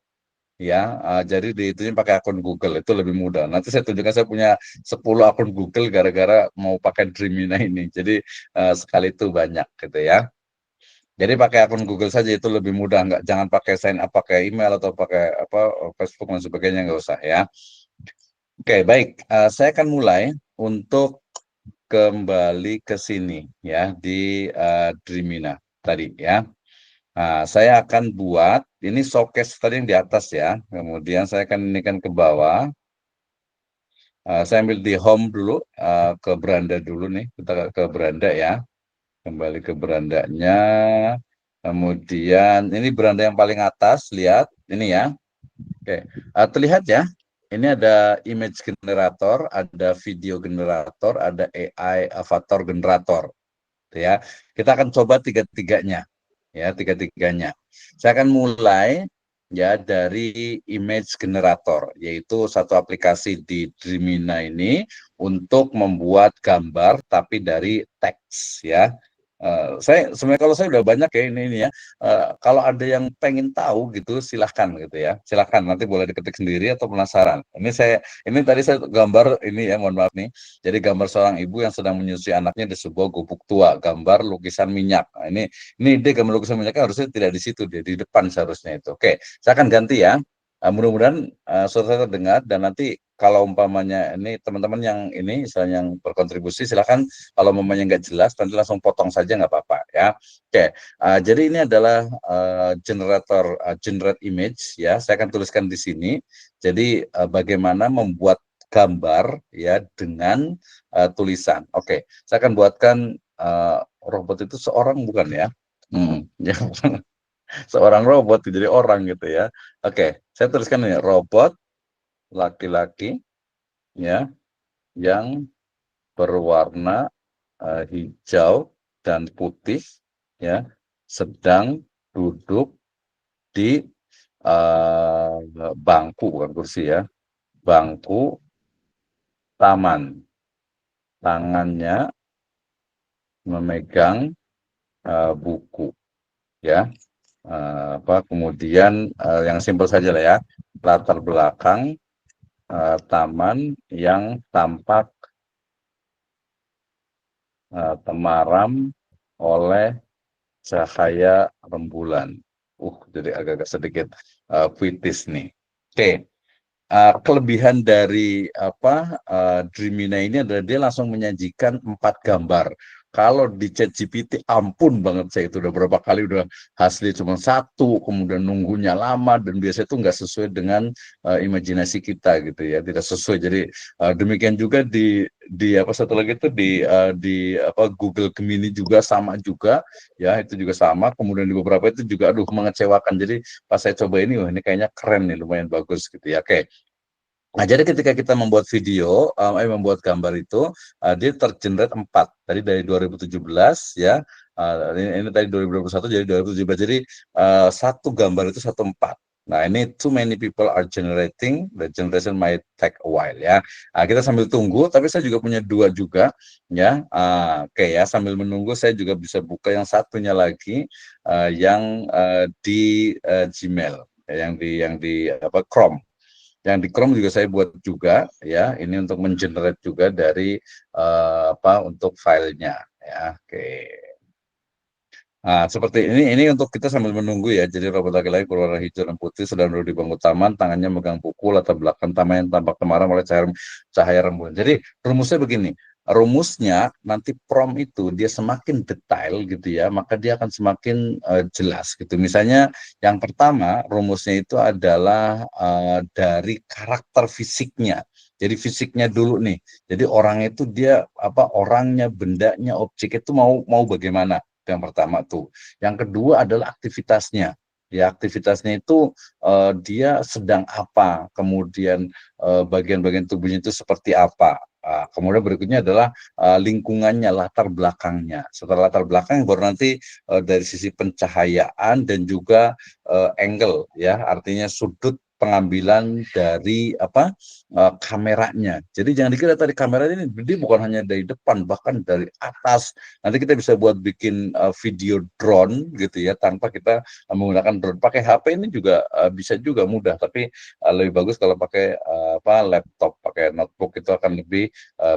A: Ya, jadi di itu pakai akun Google itu lebih mudah. Nanti saya tunjukkan, saya punya 10 akun Google gara-gara mau pakai Dreamina ini. Jadi sekali itu banyak gitu ya. Jadi pakai akun Google saja itu lebih mudah, jangan pakai sign up pakai email atau pakai Facebook dan sebagainya, nggak usah ya. Oke, baik. Saya akan mulai untuk kembali ke sini ya di Dreamina tadi ya. Nah, saya akan buat ini showcase tadi yang di atas ya. Kemudian saya akan inikan ke bawah. Saya ambil di home dulu, ke beranda dulu nih. Kita ke beranda ya. Kembali ke berandanya. Kemudian ini beranda yang paling atas, lihat ini ya. Oke, terlihat ya. Ini ada image generator, ada video generator, ada AI avatar generator. Ya, kita akan coba tiga-tiganya. Ya, tiga-tiganya. Saya akan mulai ya dari image generator, yaitu satu aplikasi di Dreamina ini untuk membuat gambar tapi dari teks ya. Saya sebenarnya kalau saya udah banyak ya ini ya. Kalau ada yang pengen tahu gitu silahkan gitu ya, silahkan nanti boleh diketik sendiri atau penasaran. Ini tadi saya gambar ini ya, mohon maaf nih. Jadi gambar seorang ibu yang sedang menyusui anaknya di sebuah gubuk tua, gambar lukisan minyak. Nah, ini ide gambar lukisan minyak harusnya tidak di situ, dia di depan seharusnya itu. Oke, saya akan ganti ya. Mudah-mudahan suara saya terdengar, dan nanti kalau umpamanya ini teman-teman yang ini misalnya yang berkontribusi silahkan, kalau umpamanya nggak jelas nanti langsung potong saja, nggak apa-apa ya. Oke, jadi ini adalah generator generate image ya. Saya akan tuliskan di sini. Jadi bagaimana membuat gambar ya dengan tulisan. Oke, saya akan buatkan robot itu seorang bukan ya? Ya. Seorang robot jadi orang gitu ya. Oke, saya tuliskan ini robot laki-laki ya yang berwarna hijau dan putih ya, sedang duduk di bangku, bukan kursi ya, bangku taman, tangannya memegang buku ya. Kemudian yang simpel saja lah ya, latar belakang taman yang tampak temaram oleh cahaya rembulan. Jadi agak-agak sedikit puitis nih. Oke, kelebihan dari Dreamina ini adalah dia langsung menyajikan 4 gambar. Kalau di ChatGPT ampun banget, saya itu udah berapa kali udah hasilnya cuma 1, kemudian nunggunya lama dan biasanya itu nggak sesuai dengan imajinasi kita gitu ya, tidak sesuai. Jadi demikian juga di satu lagi itu di Google Gemini juga sama juga ya, itu juga sama. Kemudian di beberapa itu juga aduh mengecewakan. Jadi pas saya coba ini, wah ini kayaknya keren nih, lumayan bagus gitu ya. Oke. Nah, jadi ketika kita membuat video, membuat gambar itu, dia tergenerate 4. Tadi dari 2017 ya, ini tadi 2021 jadi 2017. Jadi satu gambar itu 1/4. Nah, ini too many people are generating, the generation might take a while ya. Kita sambil tunggu, tapi saya juga punya 2 juga ya. Oke ya, sambil menunggu saya juga bisa buka yang satunya lagi, yang di Gmail, yang di Chrome. Yang di Chrome juga saya buat juga ya, ini untuk mengenerate juga dari untuk filenya ya. Oke. Nah, seperti ini untuk kita sambil menunggu ya. Jadi robot laki-laki berwarna hijau dan putih sedang duduk di bangku taman, tangannya megang buku, latar belakang taman yang tampak temaram oleh cahaya rembulan. Jadi rumusnya begini, rumusnya nanti prompt itu dia semakin detail gitu ya, maka dia akan semakin jelas gitu. Misalnya yang pertama rumusnya itu adalah dari karakter fisiknya. Jadi fisiknya dulu nih. Jadi orang itu dia orangnya, bendanya, objek itu mau bagaimana? Yang pertama tuh. Yang kedua adalah aktivitasnya. Ya, aktivitasnya itu dia sedang apa, kemudian bagian-bagian tubuhnya itu seperti apa. Kemudian berikutnya adalah lingkungannya, latar belakangnya. Setelah latar belakang baru nanti dari sisi pencahayaan dan juga angle ya, artinya sudut pengambilan dari kameranya. Jadi jangan dikira tadi kamera ini dia bukan hanya dari depan, bahkan dari atas. Nanti kita bisa buat bikin video drone gitu ya, tanpa kita menggunakan drone. Pakai HP ini juga bisa juga mudah, tapi lebih bagus kalau pakai laptop, pakai notebook itu akan lebih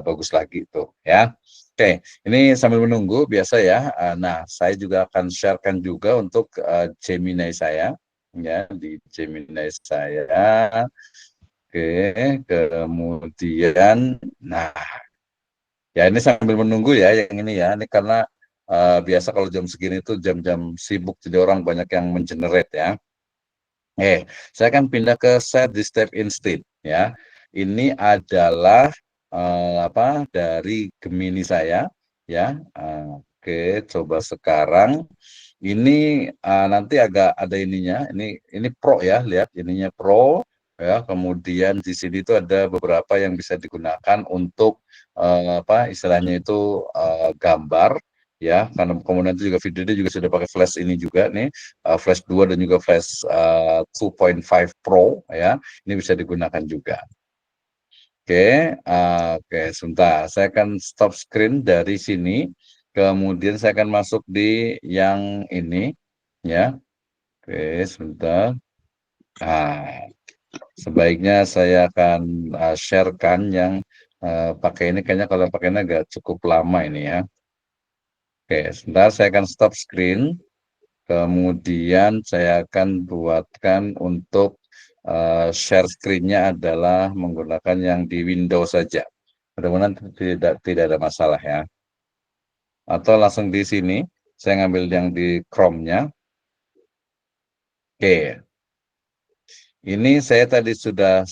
A: bagus lagi itu ya. Oke, ini sambil menunggu biasa ya. Nah, saya juga akan sharekan juga untuk Gemini saya ya, di Gemini saya. Oke, kemudian, nah, ya ini sambil menunggu ya yang ini ya, ini karena biasa kalau jam segini itu jam-jam sibuk, jadi orang banyak yang mengenerate ya. Saya akan pindah ke set di step instead ya. Ini adalah dari Gemini saya ya. Oke, coba sekarang. Ini nanti agak ada ininya. Ini Pro ya, lihat ininya Pro ya. Kemudian di sini itu ada beberapa yang bisa digunakan untuk istilahnya itu gambar ya. Karena kemudian itu juga video dia juga sudah pakai flash ini juga nih, flash 2 dan juga flash 2.5 Pro ya. Ini bisa digunakan juga. Oke, sebentar. Saya akan stop screen dari sini. Kemudian saya akan masuk di yang ini, ya. Oke, sebentar. Nah, sebaiknya saya akan sharekan yang pakai ini. Kayaknya kalau pakai ini agak cukup lama ini ya. Oke, sebentar. Saya akan stop screen. Kemudian saya akan buatkan untuk share screen-nya adalah menggunakan yang di Windows saja. Mudah-mudahan tidak ada masalah ya. Atau langsung di sini, saya ngambil yang di Chrome-nya. Oke. Ini saya tadi sudah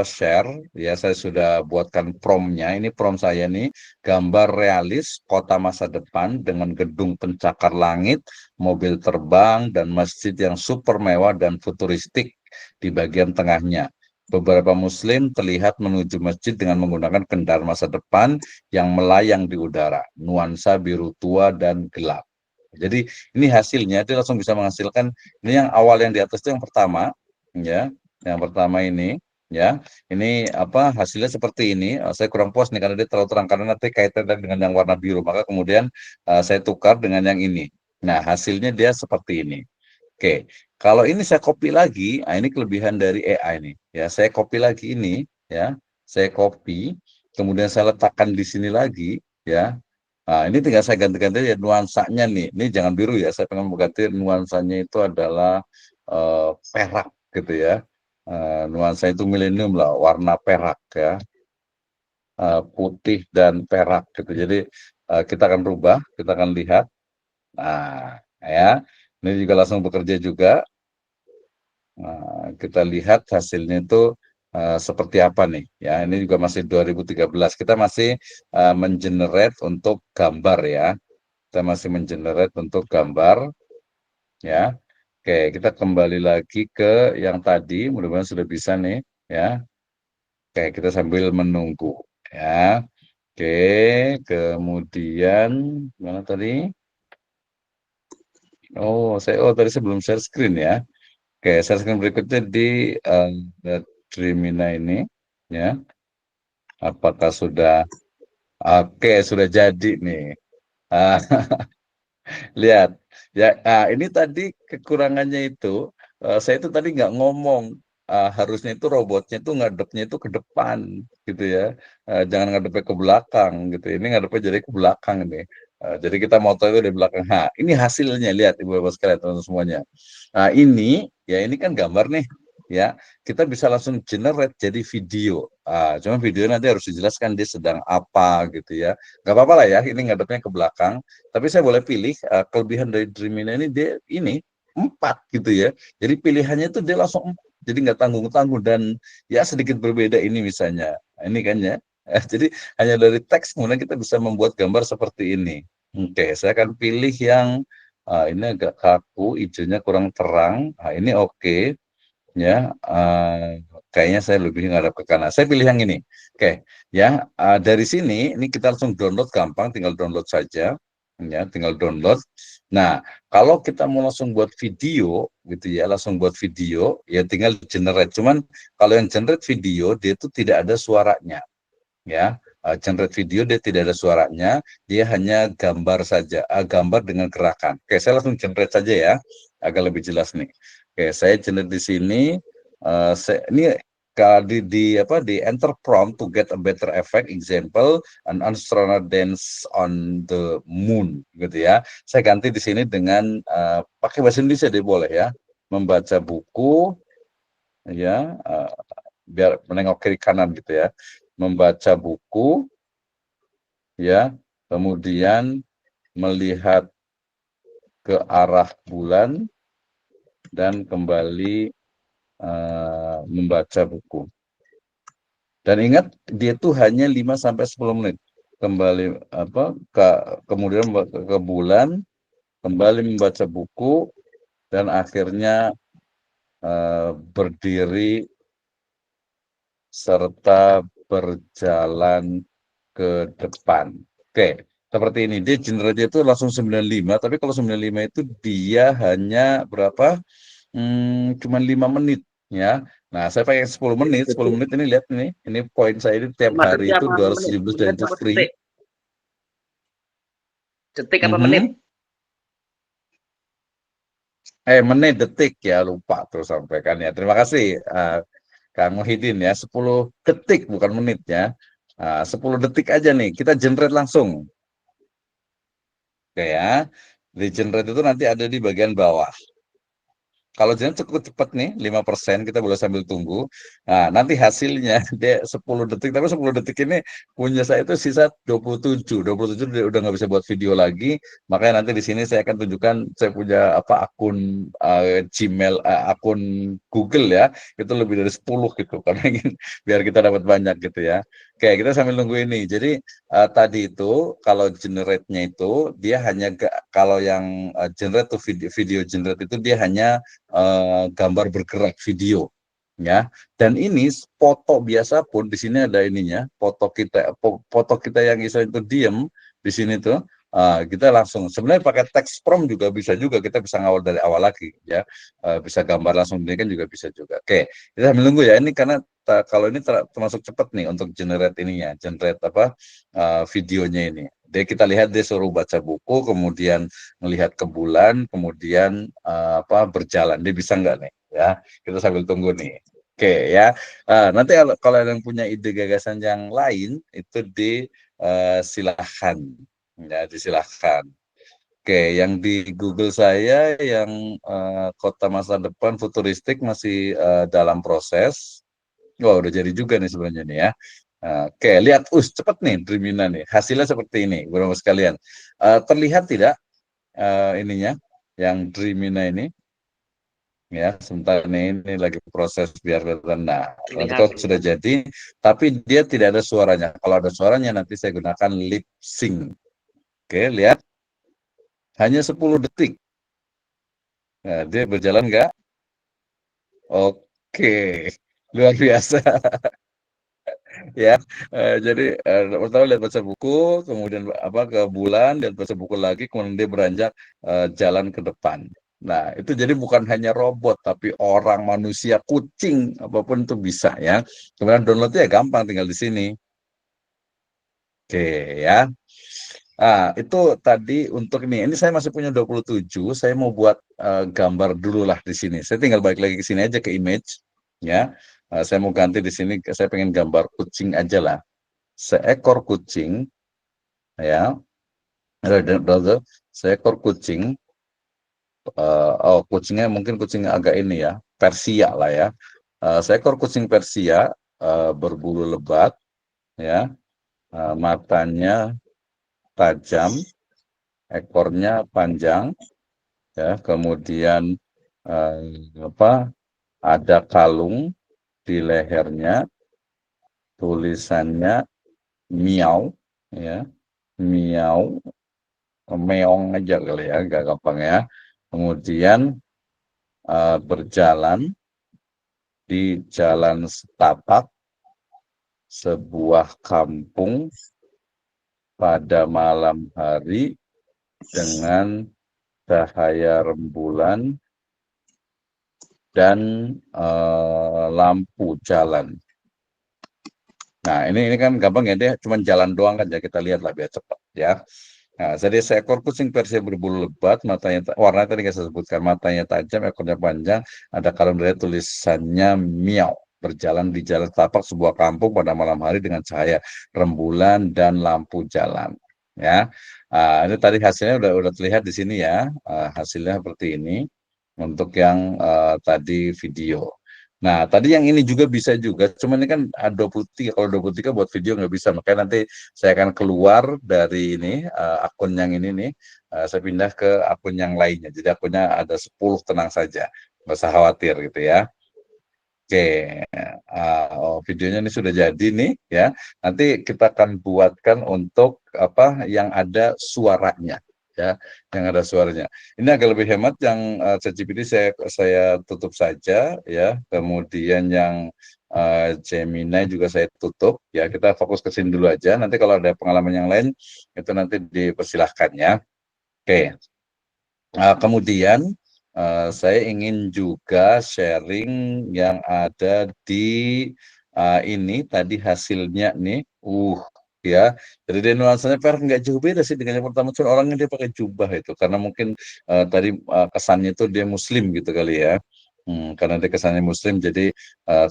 A: share, ya saya sudah buatkan prompt-nya. Ini prompt saya nih, gambar realis kota masa depan dengan gedung pencakar langit, mobil terbang, dan masjid yang super mewah dan futuristik di bagian tengahnya. Beberapa muslim terlihat menuju masjid dengan menggunakan kendaraan masa depan yang melayang di udara, nuansa biru tua dan gelap. Jadi ini hasilnya, dia langsung bisa menghasilkan, ini yang awal yang di atas itu yang pertama, ya, yang pertama ini, ya, ini hasilnya seperti ini. Saya kurang puas nih karena dia terlalu terang, karena nanti kaitannya dengan yang warna biru, maka kemudian saya tukar dengan yang ini. Nah, hasilnya dia seperti ini. Oke, kalau ini saya copy lagi, ini kelebihan dari AI nih. Ya, saya copy lagi ini, ya, saya copy, kemudian saya letakkan di sini lagi, ya. Nah, ini tinggal saya ganti-ganti ya nuansanya nih. Ini jangan biru ya, saya pengen mengganti nuansanya itu adalah perak gitu ya. nuansa itu milenium lah, warna perak ya, putih dan perak gitu. Jadi kita akan rubah, kita akan lihat. Nah, ya, ini juga langsung bekerja juga. Nah, kita lihat hasilnya itu seperti apa nih ya. Ini juga masih 2013. Kita masih mengenerate untuk gambar ya. Kita masih mengenerate untuk gambar ya. Oke, kita kembali lagi ke yang tadi, mudah-mudahan sudah bisa nih ya. Oke, kita sambil menunggu ya. Oke, kemudian mana tadi? Tadi sebelum share screen ya. Oke, share screen berikutnya di Dreamina ini ya. Apakah sudah sudah jadi nih. Ah, lihat ya, ini tadi kekurangannya itu saya itu tadi nggak ngomong. Harusnya itu robotnya itu ngadepnya itu ke depan gitu ya. Jangan ngadepnya ke belakang gitu. Ini ngadepnya jadi ke belakang nih. Jadi kita moto itu dari belakang. Ini hasilnya, lihat ibu bapak sekalian teman-teman semuanya. Nah ini kan gambar nih ya. Kita bisa langsung generate jadi video. Cuma video nanti harus dijelaskan dia sedang apa gitu ya. Gak apa-apa lah ya, ini ngadepnya ke belakang. Tapi saya boleh pilih kelebihan dari Dreamina ini, dia ini 4 gitu ya. Jadi pilihannya itu dia langsung 4. Jadi nggak tanggung-tanggung dan ya sedikit berbeda ini misalnya. Ini kan ya. Jadi hanya dari teks kemudian kita bisa membuat gambar seperti ini. Oke, saya akan pilih yang ini agak kaku, hijaunya kurang terang. Ini oke. Ya, kayaknya saya lebih ngadap ke kanan. Saya pilih yang ini. Oke, ya, dari sini ini kita langsung download, gampang, tinggal download saja. Ya, tinggal download. Nah, kalau kita mau langsung buat video gitu ya, langsung buat video ya tinggal generate. Cuman kalau yang generate video dia itu tidak ada suaranya ya. Generate video dia tidak ada suaranya, dia hanya gambar saja, gambar dengan gerakan. Oke, saya langsung generate saja ya, agak lebih jelas nih. Oke, saya generate di sini. Ini di enter prompt to get a better effect, example an astronaut dance on the moon gitu ya. Saya ganti di sini dengan pakai bahasa Indonesia dia boleh ya, membaca buku ya, biar menengok kiri kanan gitu ya, membaca buku ya, kemudian melihat ke arah bulan dan kembali membaca buku. Dan ingat dia tuh hanya 5 sampai 10 menit. Kembali kemudian ke bulan, kembali membaca buku dan akhirnya berdiri serta berjalan ke depan. Oke, seperti ini. Dia generate itu langsung 95, tapi kalau 95 itu dia hanya berapa? Cuma 5 menit ya. Nah, saya pakai 10 menit. 10 menit ini lihat ini poin saya ini tiap hari itu 217 dan itu free.
E: Detik apa menit?
A: Menit, detik ya, lupa terus sampaikan ya. Terima kasih Kang Muhyiddin ya. 10 detik bukan menit ya. 10 detik aja nih, kita generate langsung. Oke ya. Di generate itu nanti ada di bagian bawah. Kalau jalan cukup cepat nih, 5%, kita boleh sambil tunggu. Nah, nanti hasilnya dia 10 detik, tapi 10 detik ini punya saya itu sisa 27. 27 dia udah nggak bisa buat video lagi. Makanya nanti di sini saya akan tunjukkan saya punya akun Gmail, akun Google ya, itu lebih dari 10 gitu. Karena ingin biar kita dapat banyak gitu ya. Oke, kita sambil nunggu ini. Jadi tadi itu kalau generate-nya itu dia hanya kalau yang generate tuh video generate itu dia hanya gambar bergerak video ya. Dan ini foto biasa pun di sini ada ininya, foto kita yang itu diem di sini tuh kita langsung sebenarnya pakai text prompt juga bisa kita bisa ngawal dari awal lagi ya. Bisa gambar langsung ini kan juga bisa juga. Oke, kita sambil nunggu ya ini karena kalau ini termasuk cepat nih untuk generate ininya, generate videonya ini. Kita lihat dia suruh baca buku, kemudian melihat ke bulan, kemudian berjalan. Dia bisa nggak nih? Ya, kita sambil tunggu nih. Oke ya. Nanti kalau yang punya ide gagasan yang lain itu silahkan, ya disilahkan. Oke, yang di Google saya yang kota masa depan futuristik masih dalam proses. Wah, udah jadi juga nih sebenarnya nih ya. Oke, lihat, cepet nih Dreamina nih. Hasilnya seperti ini, Bapak sekalian. Terlihat tidak ininya, yang Dreamina ini? Ya, sebentar ini lagi proses biar kelihatan. Nah, nanti kalau sudah jadi, tapi dia tidak ada suaranya. Kalau ada suaranya nanti saya gunakan lip sync. Oke, lihat. Hanya 10 detik. Nah, dia berjalan nggak? Oke, luar biasa. Ya, jadi pertama lihat baca buku, kemudian apa ke bulan, lihat baca buku lagi, kemudian dia beranjak jalan ke depan. Nah, itu jadi bukan hanya robot, tapi orang, manusia, kucing, apapun itu bisa ya. Kemudian downloadnya ya gampang, tinggal di sini. Oke ya. Itu tadi untuk ini saya masih punya 27, saya mau buat gambar dulu lah di sini. Saya tinggal balik lagi ke sini aja ke image, ya. Saya mau ganti di sini, saya pengen gambar kucing aja lah. Seekor kucing, ya. Brother, seekor kucing. Kucingnya mungkin kucing agak ini ya, Persia lah ya. Seekor kucing Persia berbulu lebat, ya. Matanya tajam, ekornya panjang, ya, kemudian ada kalung di lehernya, tulisannya miau, ya, miau, meong aja kali ya, agak gampang ya. Kemudian berjalan di jalan setapak sebuah kampung pada malam hari dengan cahaya rembulan dan lampu jalan. Nah, ini kan gampang ya, dia cuma jalan doang kan ya, kita lihat lah biar cepat ya. Nah, jadi seekor kucing Persia berbulu lebat, matanya warna tadi saya sebutkan, matanya tajam, ekornya panjang, ada kalung dari tulisannya miau, berjalan di jalan tapak sebuah kampung pada malam hari dengan cahaya rembulan dan lampu jalan. Ya, ini tadi hasilnya udah terlihat di sini ya, hasilnya seperti ini untuk yang tadi video. Nah, tadi yang ini juga bisa juga, cuman ini kan 23, kalau 23 buat video nggak bisa, makanya nanti saya akan keluar dari ini, akun yang ini nih, saya pindah ke akun yang lainnya, jadi akunnya ada 10, tenang saja, nggak usah khawatir gitu ya. Oke, videonya ini sudah jadi nih ya, nanti kita akan buatkan untuk apa yang ada suaranya. Ya, yang ada suaranya. Ini agak lebih hemat yang ChatGPT saya tutup saja ya. Kemudian yang Gemini juga saya tutup ya. Kita fokus ke sini dulu aja. Nanti kalau ada pengalaman yang lain itu nanti dipersilahkan ya. Oke. Kemudian saya ingin juga sharing yang ada di ini tadi hasilnya nih. Ya, jadi dia nuansanya nggak jauh beda sih dengan yang pertama, cuma orangnya dia pakai jubah itu karena mungkin tadi kesannya itu dia muslim gitu kali ya. Karena dia kesannya muslim jadi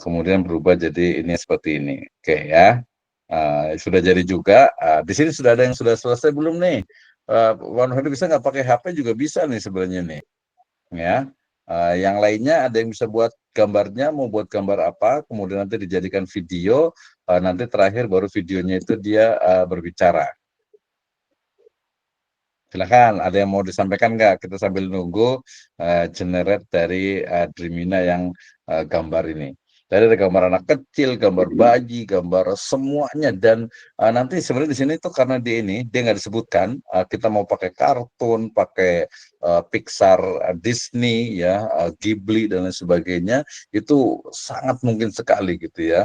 A: kemudian berubah jadi ini seperti ini. Oke ya. Sudah jadi juga. Di sini sudah ada yang sudah selesai belum nih? One bisa nggak pakai HP juga bisa nih sebenarnya nih. Ya. Yang lainnya ada yang bisa buat gambarnya, mau buat gambar apa, kemudian nanti dijadikan video, nanti terakhir baru videonya itu dia berbicara. Silakan, ada yang mau disampaikan nggak? Kita sambil nunggu generate dari Dreamina yang gambar ini. Tadi ada gambar anak kecil, gambar bayi, gambar semuanya, dan nanti sebenarnya di sini tuh karena dia nggak disebutkan, kita mau pakai kartun, pakai Pixar, Disney, ya, Ghibli dan lain sebagainya, itu sangat mungkin sekali gitu ya.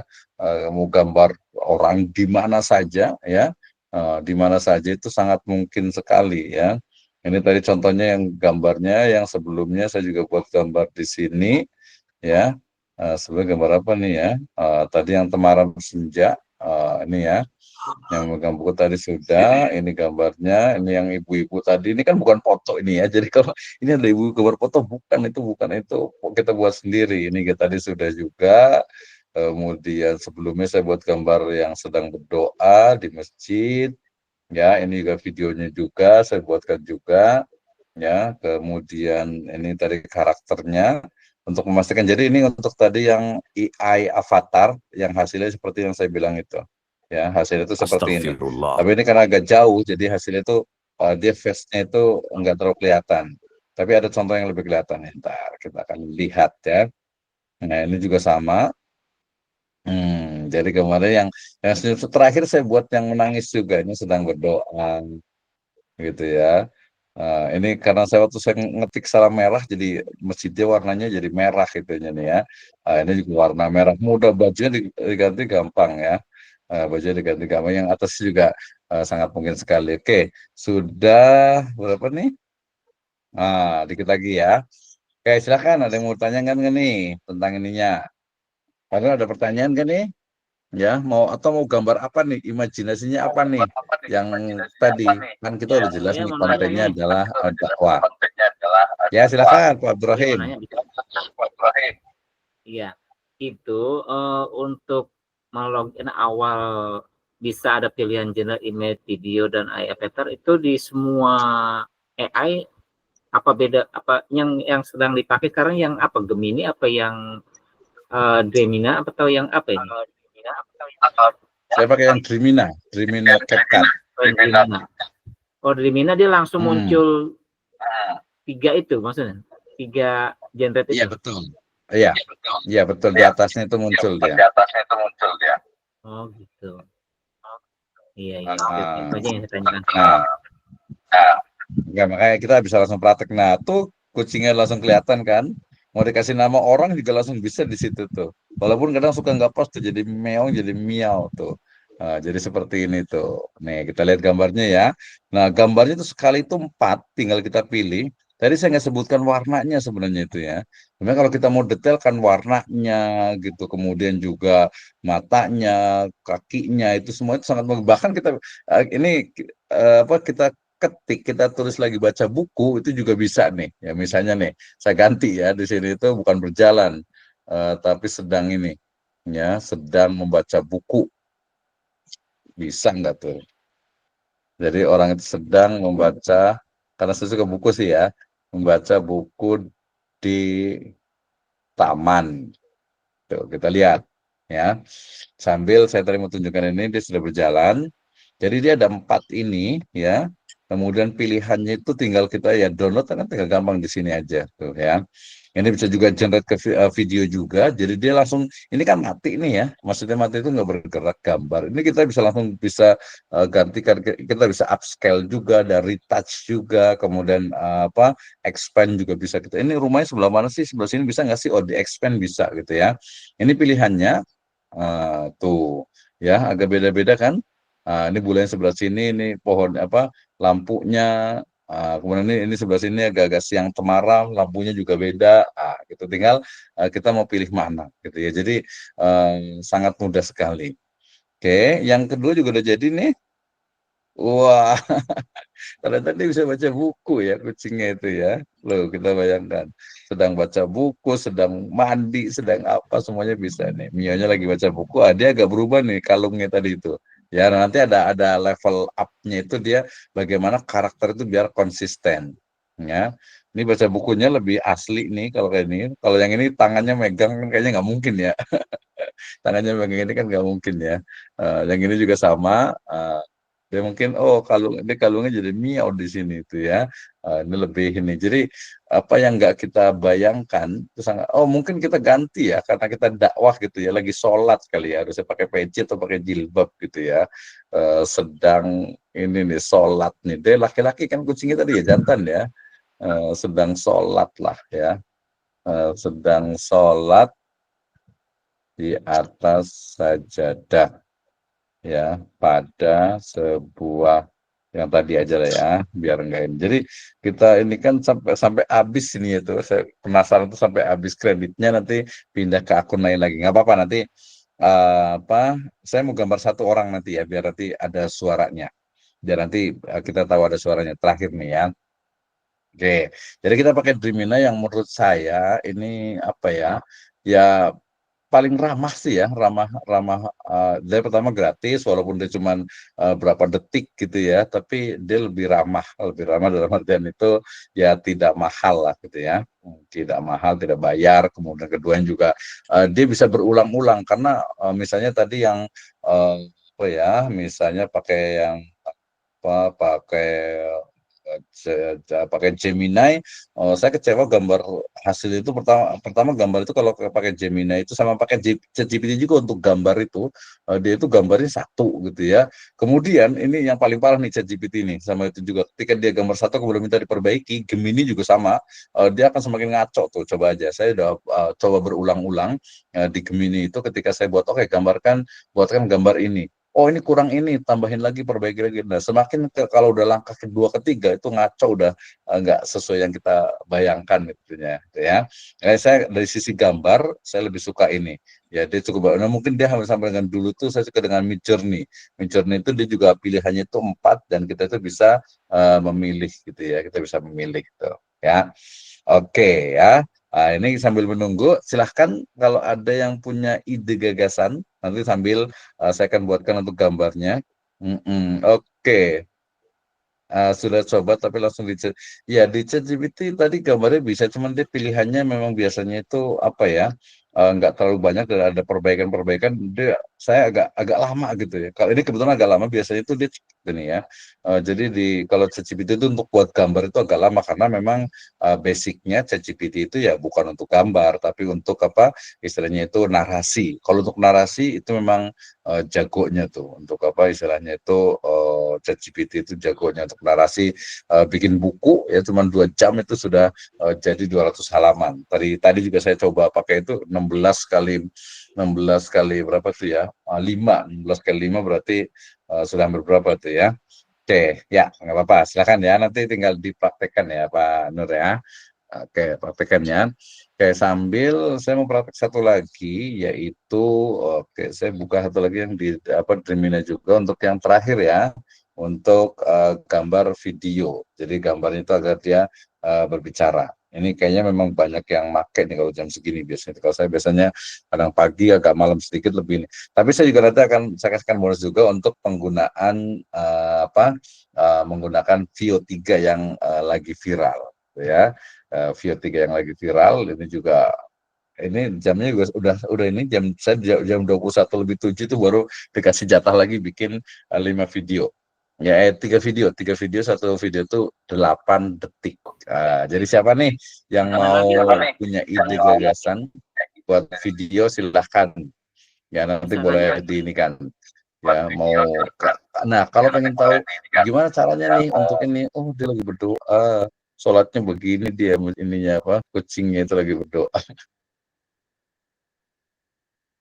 A: Mau gambar orang di mana saja, ya, di mana saja itu sangat mungkin sekali ya. Ini tadi contohnya yang gambarnya, yang sebelumnya saya juga buat gambar di sini ya. Sebenarnya gambar apa nih ya? Tadi yang temaram senja, ini ya, yang megang buku tadi sudah, ini gambarnya, ini yang ibu-ibu tadi, ini kan bukan foto ini ya, jadi kalau ini ada ibu gambar foto, bukan itu, kita buat sendiri, ini tadi sudah juga, kemudian sebelumnya saya buat gambar yang sedang berdoa di masjid, ya, ini juga videonya juga, saya buatkan juga, ya. Kemudian ini tadi karakternya untuk memastikan. Jadi ini untuk tadi yang AI avatar yang hasilnya seperti yang saya bilang itu. Ya, hasilnya itu seperti ini.
C: Astaghfirullah.
A: Tapi ini karena agak jauh, jadi hasilnya itu dia face-nya itu enggak terlalu kelihatan. Tapi ada contoh yang lebih kelihatan nih. Ntar kita akan lihat ya. Nah, ini juga sama. Jadi kemarin yang terakhir saya buat yang menangis juga, ini sedang berdoa gitu ya. Ini karena saya waktu saya ngetik salah merah, jadi masjidnya warnanya jadi merah gitu nih ya. Ini juga warna merah mudah, bajunya diganti gampang ya. Bajunya diganti gampang, yang atas juga sangat mungkin sekali. Oke, sudah berapa nih? Dikit lagi ya. Oke, silakan, ada yang mau tanya kan nih tentang ininya. Ada pertanyaan kan nih? Ya, mau gambar apa nih? Imajinasinya apa nih? Yang tadi kan kita udah jelas
F: Saya
A: nih
F: mau nanya
A: kontennya
F: nih,
A: adalah dakwah. Ya, silakan Pak
F: saya mau
A: Abdurrahim.
F: nanya iya, itu untuk melogin awal bisa ada pilihan generate image, video, dan AI avatar itu di semua AI apa beda apa yang sedang dipakai sekarang yang apa Gemini apa yang Gemina atau yang apa ini?
A: Saya pakai yang Dreamina CapCut.
F: Gemina dia langsung
A: Hmm.
F: muncul 3 itu maksudnya 3 genre
A: Iya
F: itu.
A: betul. Iya betul, di atasnya itu muncul dia.
F: Oh gitu. Iya. Itu
A: Ah.
F: aja yang saya tanyakan.
A: Ya, makanya kita bisa langsung praktek. Nah, tuh kucingnya langsung kelihatan kan. Mau dikasih nama orang juga langsung bisa di situ tuh. Walaupun kadang suka nggak pas tuh, jadi meong, jadi miau tuh. Jadi seperti ini tuh. Nih, kita lihat gambarnya ya. Nah, gambarnya tuh sekali itu 4, tinggal kita pilih. Tadi saya nggak sebutkan warnanya sebenarnya itu ya. Sebenarnya kalau kita mau detailkan warnanya gitu, kemudian juga matanya, kakinya, itu semua itu sangat bahkan kita ini kita ketik, kita tulis lagi baca buku, itu juga bisa nih. Ya misalnya nih, saya ganti ya di sini itu bukan berjalan, tapi sedang ini, ya sedang membaca buku, bisa nggak tuh? Jadi orang itu sedang membaca, karena saya suka buku sih ya, membaca buku di taman. Tuh, kita lihat ya. Sambil saya tadi mau tunjukkan ini, dia sudah berjalan. Jadi dia ada 4 ini ya. Kemudian pilihannya itu tinggal kita ya download, kan tinggal gampang di sini aja tuh ya. Ini bisa juga generate ke video juga. Jadi dia langsung, ini kan mati nih ya. Maksudnya mati itu nggak bergerak gambar. Ini kita bisa langsung bisa gantikan, kita bisa upscale juga, dari retouch juga, kemudian expand juga bisa kita. Ini rumahnya sebelah mana sih? Sebelah sini bisa nggak sih? Oh, di expand bisa gitu ya. Ini pilihannya tuh ya, agak beda-beda kan. Ini bulannya sebelah sini, ini pohon lampunya, kemudian ini sebelah sini agak-agak siang temaram, lampunya juga beda, gitu. Tinggal kita mau pilih mana gitu ya. Jadi sangat mudah sekali. Oke, yang kedua juga udah jadi nih. Wah, ternyata dia bisa baca buku ya kucingnya itu ya. Loh, kita bayangkan. Sedang baca buku, sedang mandi, sedang apa, semuanya bisa nih. Mionya lagi baca buku, dia agak berubah nih kalungnya tadi itu. Ya, nanti ada level up-nya itu, dia bagaimana karakter itu biar konsisten. Ya, ini baca bukunya lebih asli nih kalau kayak ini. Kalau yang ini tangannya megang kan kayaknya nggak mungkin ya. Tangannya megang ini kan nggak mungkin ya. Yang ini juga sama. Ya mungkin ini kalungnya jadi miau di sini itu ya. Ini lebih ini. Jadi apa yang nggak kita bayangkan itu sangat, mungkin kita ganti ya karena kita dakwah gitu ya, lagi sholat kali ya, harusnya pakai peci atau pakai jilbab gitu ya. Sedang ini nih sholat nih. Dia laki-laki kan, kucingnya tadi ya jantan ya. Sedang sholat lah ya. Sedang sholat di atas sajadah ya, pada sebuah, yang tadi aja lah ya, biar enggak ini. Jadi kita ini kan sampai habis ini itu, saya penasaran tuh sampai habis kreditnya, nanti pindah ke akun lain lagi. Nggak apa-apa, nanti saya mau gambar 1 orang nanti ya, biar nanti ada suaranya. Biar nanti kita tahu ada suaranya. Terakhir nih ya. Oke, jadi kita pakai Dreamina yang menurut saya ini apa ya? Ya paling ramah sih ya, ramah ramah dia pertama gratis walaupun dia cuman berapa detik gitu ya, tapi dia lebih ramah dalam artian itu ya tidak mahal lah gitu ya. Tidak mahal, tidak bayar. Kemudian kedua juga dia bisa berulang-ulang karena misalnya tadi yang apa ya, misalnya pakai yang apa pakai pakai Gemini, saya kecewa gambar hasil itu pertama pertama gambar itu kalau pakai Gemini itu sama pakai ChatGPT juga untuk gambar itu dia itu gambarnya satu gitu ya. Kemudian ini yang paling parah nih ChatGPT ini sama itu juga ketika dia gambar satu kemudian minta diperbaiki, Gemini juga sama, dia akan semakin ngaco tuh. Coba aja saya udah coba berulang-ulang di Gemini itu ketika saya buat oke buatkan gambar ini. Oh ini kurang ini, tambahin lagi, perbaiki lagi. Nah semakin kalau udah langkah kedua ketiga itu ngaco udah nggak sesuai yang kita bayangkan gitu ya. Saya dari sisi gambar saya lebih suka ini. Ya dia cukup. Nah mungkin dia hampir sama dengan dulu tuh saya suka dengan Midjourney. Midjourney itu dia juga pilihannya itu 4 dan kita itu bisa memilih gitu ya. Kita bisa memilih gitu ya. Oke ya. Nah, ini sambil menunggu, silahkan kalau ada yang punya ide gagasan, nanti sambil saya akan buatkan untuk gambarnya. Oke. Sudah coba tapi langsung ya di ChatGPT tadi gambarnya bisa, cuman dia pilihannya memang biasanya itu apa ya, nggak terlalu banyak dan ada perbaikan-perbaikan, saya agak lama gitu ya. Kalau ini kebetulan agak lama, biasanya itu dia ini ya. Jadi kalau ChatGPT itu untuk buat gambar itu agak lama karena memang basicnya ChatGPT itu ya bukan untuk gambar tapi untuk apa istilahnya itu narasi. Kalau untuk narasi itu memang jagonya tuh untuk apa istilahnya itu ChatGPT itu jagonya untuk narasi, bikin buku ya cuma 2 jam itu sudah jadi 200 halaman. Tadi juga saya coba pakai itu 16 kali berapa tuh ya? 16 kali 5 berarti sudah hampir berapa tuh ya? Oke, ya nggak apa-apa. Silakan ya, nanti tinggal dipraktekkan ya Pak Nur ya. Oke, praktekannya. Oke, sambil saya mau praktek satu lagi, yaitu, oke, saya buka satu lagi yang di apa Gemini juga untuk yang terakhir ya, untuk gambar video. Jadi gambarnya itu agar dia berbicara. Ini kayaknya memang banyak yang make nih kalau jam segini biasanya. Kalau saya biasanya kadang pagi agak malam sedikit lebih ini. Tapi saya juga nanti saya kasihkan bonus juga untuk penggunaan menggunakan Vio 3 yang lagi viral, ya. Vio 3 yang lagi viral ini juga ini jamnya juga udah ini saya jam 21:07 itu baru dikasih jatah lagi bikin 5 video. Ya, 3 video, satu video itu 8 detik. Jadi siapa nih yang mau punya ide gagasan buat video silahkan. Ya nanti boleh diinikan. Ya mau nah kalau pengen tahu gimana caranya nih untuk ini, oh dia lagi berdoa, sholatnya begini dia ininya apa kucingnya itu lagi berdoa.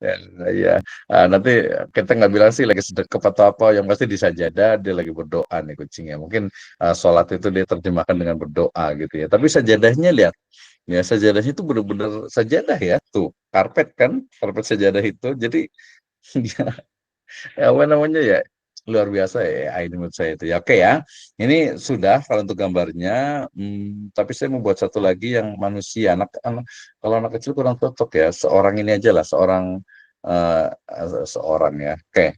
A: Ya, nanti kita nggak bilang sih lagi sedekap atau apa, yang pasti di sajadah dia lagi berdoa nih kucingnya. Mungkin sholat itu dia terjemahkan dengan berdoa gitu ya. Tapi sajadahnya lihat, ya sajadahnya itu benar-benar sajadah ya, tuh karpet kan, karpet sajadah itu. Jadi ya, apa namanya ya luar biasa ya ini menurut saya itu ya. Oke ya, ini sudah kalau untuk gambarnya, tapi saya mau buat satu lagi yang manusia kalau anak kecil kurang cocok ya, seorang ini aja lah, seorang ya. Oke,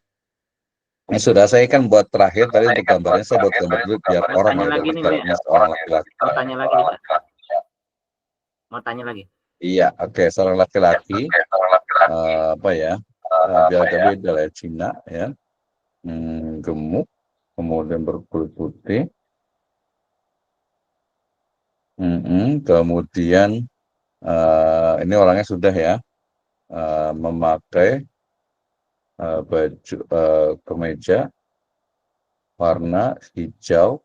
A: ini sudah saya kan buat terakhir tadi untuk gambarnya, saya buat gambar dulu biar orang
F: Tanya
A: yang
F: lagi nih,
A: bicaranya seorang laki-laki.
F: Mau tanya lagi, Pak. Mau tanya lagi.
A: Iya, oke, seorang laki-laki, apa ya, biar agak beda lah ya, Cina ya, gemuk, kemudian berkulit putih, kemudian ini orangnya sudah ya, memakai baju kemeja warna hijau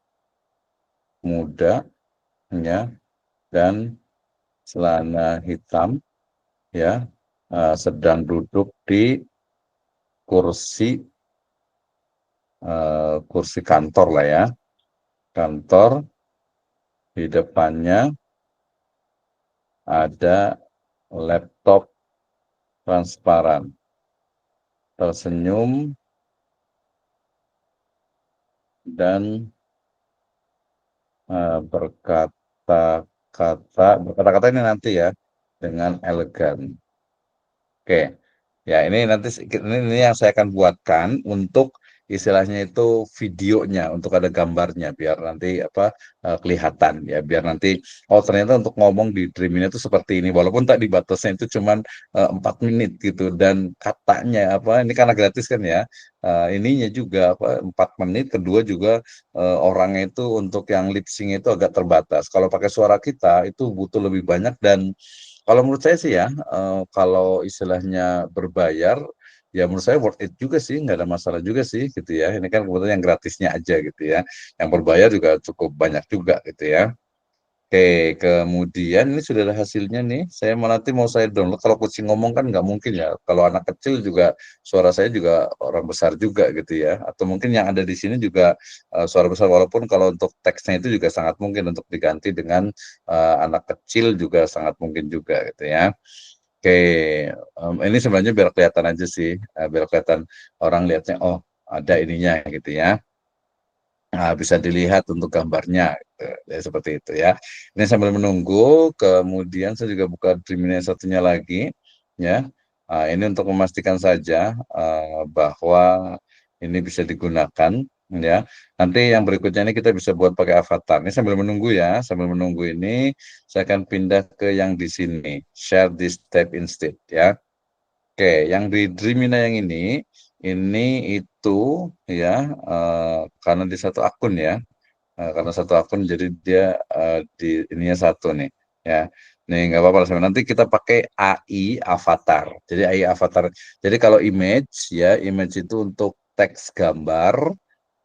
A: muda ya, dan celana hitam ya, sedang duduk di kursi kantor lah ya, kantor. Di depannya ada laptop transparan, tersenyum dan berkata-kata ini nanti ya dengan elegan. Oke. Ya, ini nanti ini yang saya akan buatkan untuk istilahnya itu videonya, untuk ada gambarnya biar nanti kelihatan ya, biar nanti oh ternyata untuk ngomong di Dream ini tuh seperti ini, walaupun tadi batasnya itu cuman 4 menit gitu, dan katanya ini karena gratis kan ya, ininya juga 4 menit, kedua juga orangnya itu untuk yang lip sync itu agak terbatas. Kalau pakai suara kita itu butuh lebih banyak, dan kalau menurut saya sih ya, kalau istilahnya berbayar, ya menurut saya worth it juga sih, nggak ada masalah juga sih gitu ya. Ini kan kebetulan yang gratisnya aja gitu ya. Yang berbayar juga cukup banyak juga gitu ya. Oke, kemudian ini sudah ada hasilnya nih. Saya nanti mau saya download. Kalau kucing ngomong kan nggak mungkin ya. Kalau anak kecil juga suara saya juga orang besar juga gitu ya. Atau mungkin yang ada di sini juga suara besar. Walaupun kalau untuk teksnya itu juga sangat mungkin untuk diganti dengan anak kecil juga sangat mungkin juga gitu ya. Oke, ini sebenarnya biar kelihatan aja sih, biar kelihatan orang lihatnya, oh ada ininya gitu ya. Nah, bisa dilihat untuk gambarnya, gitu. Ya, seperti itu ya. Ini sambil menunggu, kemudian saya juga buka Dreaming yang satunya lagi, ya. Nah, ini untuk memastikan saja bahwa ini bisa digunakan, ya. Nanti yang berikutnya ini kita bisa buat pakai avatar. Ini sambil menunggu ya, sambil menunggu ini saya akan pindah ke yang di sini, share this tab instead, ya. Oke, yang di Dreamina yang ini itu ya, karena di satu akun ya, karena satu akun jadi dia di ininya satu nih, ya. Nih nggak apa-apa lah, nanti kita pakai AI avatar. Jadi AI avatar. Jadi kalau image ya, image itu untuk teks gambar,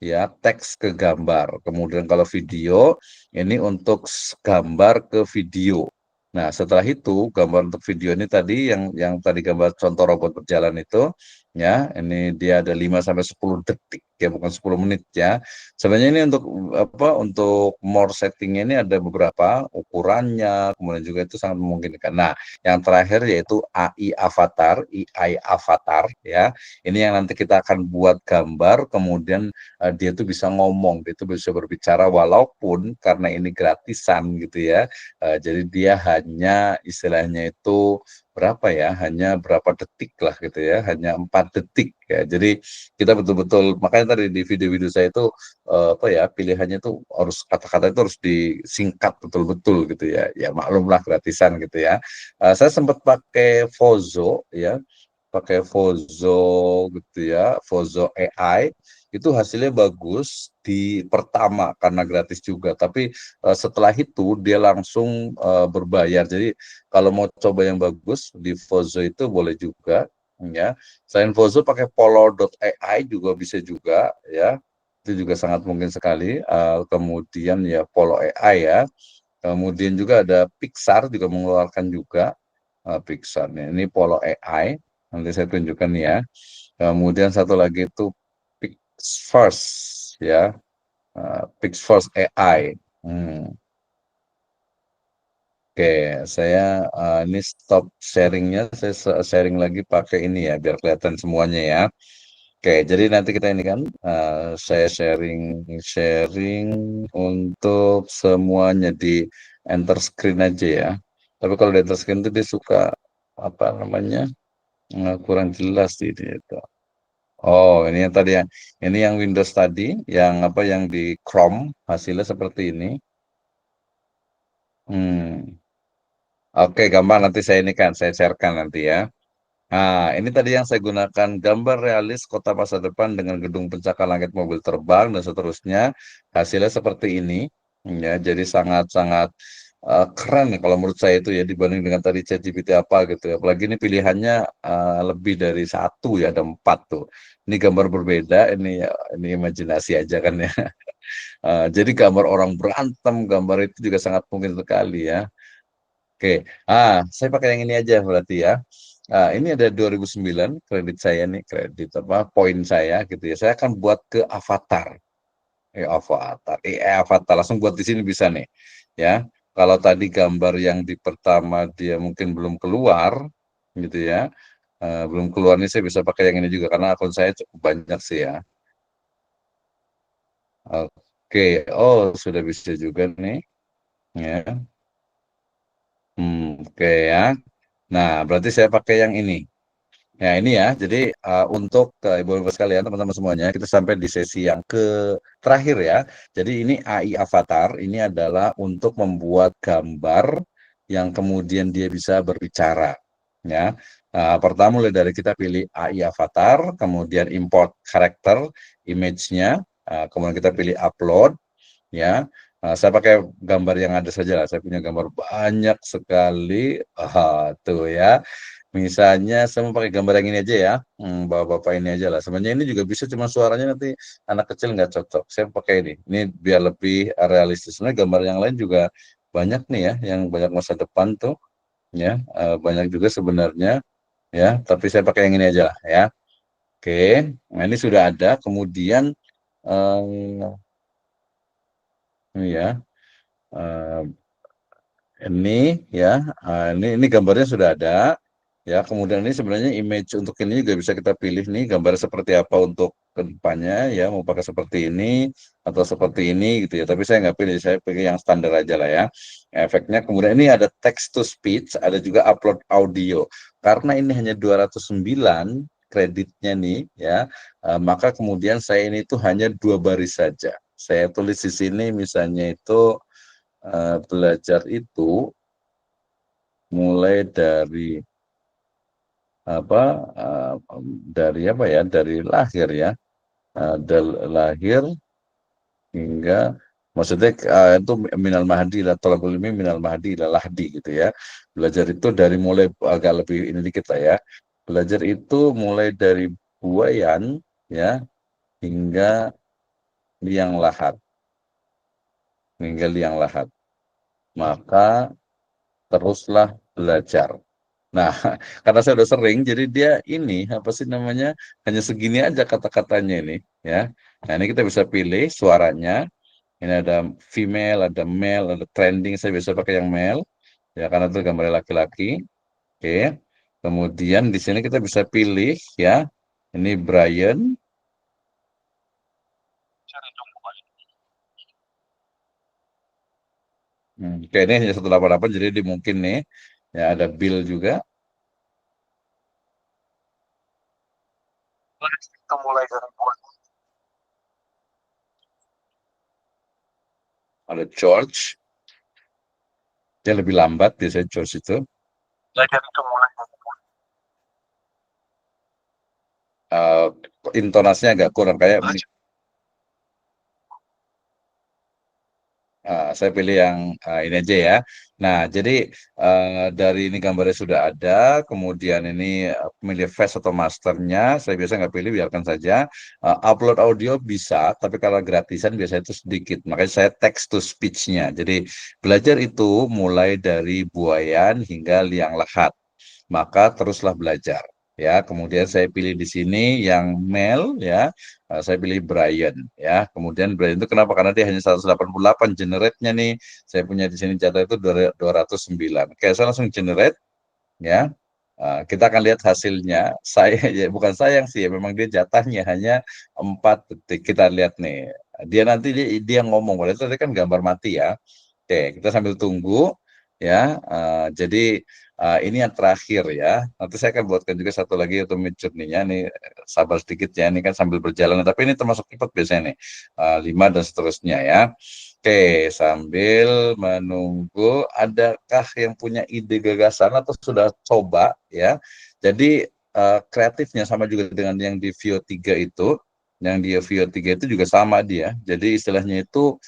A: ya teks ke gambar. Kemudian kalau video ini untuk gambar ke video. Nah, setelah itu gambar untuk video ini tadi yang tadi gambar contoh robot berjalan itu ya, ini dia ada 5 sampai 10 detik ya, bukan 10 menit ya. Sebenarnya ini untuk more settingnya ini ada beberapa ukurannya, kemudian juga itu sangat memungkinkan. Nah, yang terakhir yaitu AI avatar ya. Ini yang nanti kita akan buat gambar, kemudian dia tuh bisa ngomong, dia tuh bisa berbicara walaupun karena ini gratisan gitu ya. Jadi dia hanya istilahnya itu berapa ya, hanya berapa detik lah gitu ya, hanya 4 detik ya. Jadi kita betul-betul, makanya tadi di video-video saya itu pilihannya itu harus kata-kata itu harus disingkat betul-betul gitu ya. Ya maklumlah gratisan gitu ya. Saya sempat pakai Fozo ya, pakai Fozo gitu ya, Fozo AI, itu hasilnya bagus di pertama karena gratis juga, tapi setelah itu dia langsung berbayar. Jadi kalau mau coba yang bagus di Fozo itu boleh juga ya. Selain Fozo pakai Polo.ai juga bisa juga ya. Itu juga sangat mungkin sekali. Kemudian ya Polo AI ya. Kemudian juga ada Pixar juga mengeluarkan juga Pixar. Ini Polo AI. Nanti saya tunjukkan ya. Kemudian satu lagi itu Pixverse ya, Pixverse AI. Oke, saya ini stop sharingnya, saya sharing lagi pakai ini ya, biar kelihatan semuanya ya. Oke, jadi nanti kita ini kan, saya sharing untuk semuanya di enter screen aja ya. Tapi kalau di enter screen itu dia suka apa namanya kurang jelas sih itu. Oh, ini yang tadi ya. Ini yang Windows tadi, yang di Chrome hasilnya seperti ini. Oke, gambar nanti saya sharekan nanti ya. Nah, ini tadi yang saya gunakan gambar realis kota masa depan dengan gedung pencakar langit, mobil terbang dan seterusnya. Hasilnya seperti ini. Ya, jadi sangat-sangat keren ya kalau menurut saya itu ya, dibanding dengan tadi ChatGPT apa gitu ya. Apalagi ini pilihannya lebih dari satu ya, ada 4 tuh. Ini gambar berbeda, ini imajinasi aja kan ya. Jadi gambar orang berantem, gambar itu juga sangat mungkin sekali ya. Oke, saya pakai yang ini aja berarti ya. Ini ada 2009 kredit saya nih, poin saya gitu ya. Saya akan buat ke avatar. Avatar langsung buat di sini bisa nih. Ya. Kalau tadi gambar yang di pertama dia mungkin belum keluar gitu ya. Belum keluar nih, saya bisa pakai yang ini juga karena akun saya cukup banyak sih ya. Oke, oh sudah bisa juga nih. Ya. Oke ya. Nah, berarti saya pakai yang ini. Ya ini ya, jadi untuk ibu-ibu sekalian, teman-teman semuanya, kita sampai di sesi yang terakhir ya. Jadi ini AI avatar, ini adalah untuk membuat gambar yang kemudian dia bisa berbicara. Ya, pertama mulai dari kita pilih AI avatar, kemudian import karakter, image-nya, kemudian kita pilih upload, ya. Saya pakai gambar yang ada saja lah. Saya punya gambar banyak sekali. Tuh ya. Misalnya saya mau pakai gambar yang ini aja ya, bapak-bapak ini aja lah. Sebenarnya ini juga bisa, cuma suaranya nanti anak kecil nggak cocok. Saya pakai ini biar lebih realistis. Sebenarnya gambar yang lain juga banyak nih ya, yang banyak masa depan tuh, ya banyak juga sebenarnya, ya. Tapi saya pakai yang ini aja lah ya. Oke, nah ini sudah ada. Kemudian ini ya, eh, ini ya, ini gambarnya sudah ada. Ya, kemudian ini sebenarnya image untuk ini juga bisa kita pilih nih gambar seperti apa untuk kedepannya ya, mau pakai seperti ini atau seperti ini gitu ya. Tapi saya nggak pilih, saya pilih yang standar aja lah ya. Efeknya kemudian ini ada text to speech, ada juga upload audio. Karena ini hanya 209 kreditnya nih ya, maka kemudian saya ini tuh hanya 2 baris saja. Saya tulis di sini misalnya itu belajar itu mulai dari dari apa ya, dari lahir ya, dari lahir hingga, maksudnya itu minal mahdi ila thalabul ilmi minal mahdi ila lahdi gitu ya. Belajar itu dari mulai agak lebih ini dikit lah ya. Belajar itu mulai dari buayan ya hingga liang lahat, maka teruslah belajar. Nah, karena saya udah sering, jadi dia ini apa sih namanya, hanya segini aja kata-katanya ini, ya. Nah ini kita bisa pilih suaranya. Ini ada female, ada male, ada trending. Saya biasa pakai yang male, ya karena itu gambar laki-laki. Oke. Kemudian di sini kita bisa pilih, ya. Ini Brian. Oke, ini hanya 188, jadi di mungkin nih, ya ada Bill juga. Ada George, dia lebih lambat biasanya George itu. Intonasinya agak kurang kayak saya pilih yang ini aja ya. Nah, jadi dari ini gambarnya sudah ada, kemudian ini pilih face atau masternya, saya biasa nggak pilih, biarkan saja. Upload audio bisa, tapi kalau gratisan biasanya itu sedikit, makanya saya text to speech-nya. Jadi belajar itu mulai dari buayan hingga liang lahat, maka teruslah belajar. Ya, kemudian saya pilih di sini yang male ya, saya pilih Brian ya. Kemudian Brian itu kenapa? Karena dia hanya 188 generate-nya nih. Saya punya di sini jatah itu 209. Oke, saya langsung generate ya. Kita akan lihat hasilnya. Saya ya bukan sayang sih ya, memang dia jatahnya hanya 4 detik. Kita lihat nih. Dia nanti dia ngomong, padahal tadi kan gambar mati ya. Oke, kita sambil tunggu ya. Jadi ini yang terakhir ya. Nanti saya akan buatkan juga satu lagi untuk journey-nya nih, sabar sedikit ya. Ini kan sambil berjalan, tapi ini termasuk cepat biasanya nih. 5 dan seterusnya ya. Oke, sambil menunggu, adakah yang punya ide gagasan atau sudah coba ya? Jadi kreatifnya sama juga dengan yang di Vio 3 itu. Yang di Vio 3 itu juga sama dia. Jadi istilahnya itu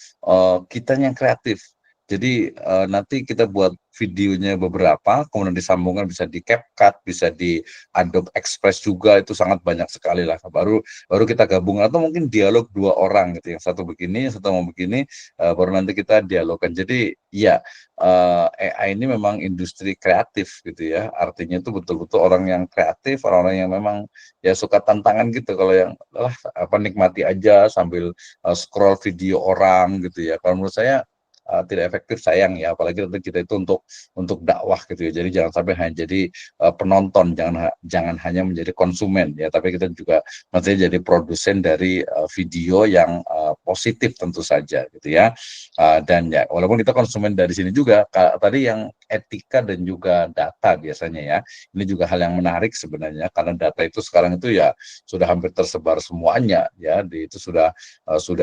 A: kita yang kreatif. Jadi nanti kita buat videonya beberapa, kemudian disambungkan, bisa di CapCut, bisa di Adobe Express juga, itu sangat banyak sekali lah. Baru kita gabung, atau mungkin dialog 2 orang gitu, yang satu begini, yang satu mau begini, baru nanti kita dialogkan. Jadi ya AI ini memang industri kreatif gitu ya. Artinya itu betul-betul orang yang kreatif, orang-orang yang memang ya suka tantangan gitu. Kalau yang nikmati aja sambil scroll video orang gitu ya. Kalau menurut saya tidak efektif, sayang ya, apalagi nanti kita itu untuk dakwah gitu ya. Jadi jangan sampai hanya jadi penonton, jangan hanya menjadi konsumen ya, tapi kita juga nanti jadi produsen dari video yang positif tentu saja gitu ya. Dan ya walaupun kita konsumen dari sini juga tadi yang etika dan juga data biasanya ya, ini juga hal yang menarik sebenarnya karena data itu sekarang itu ya sudah hampir tersebar semuanya ya, itu sudah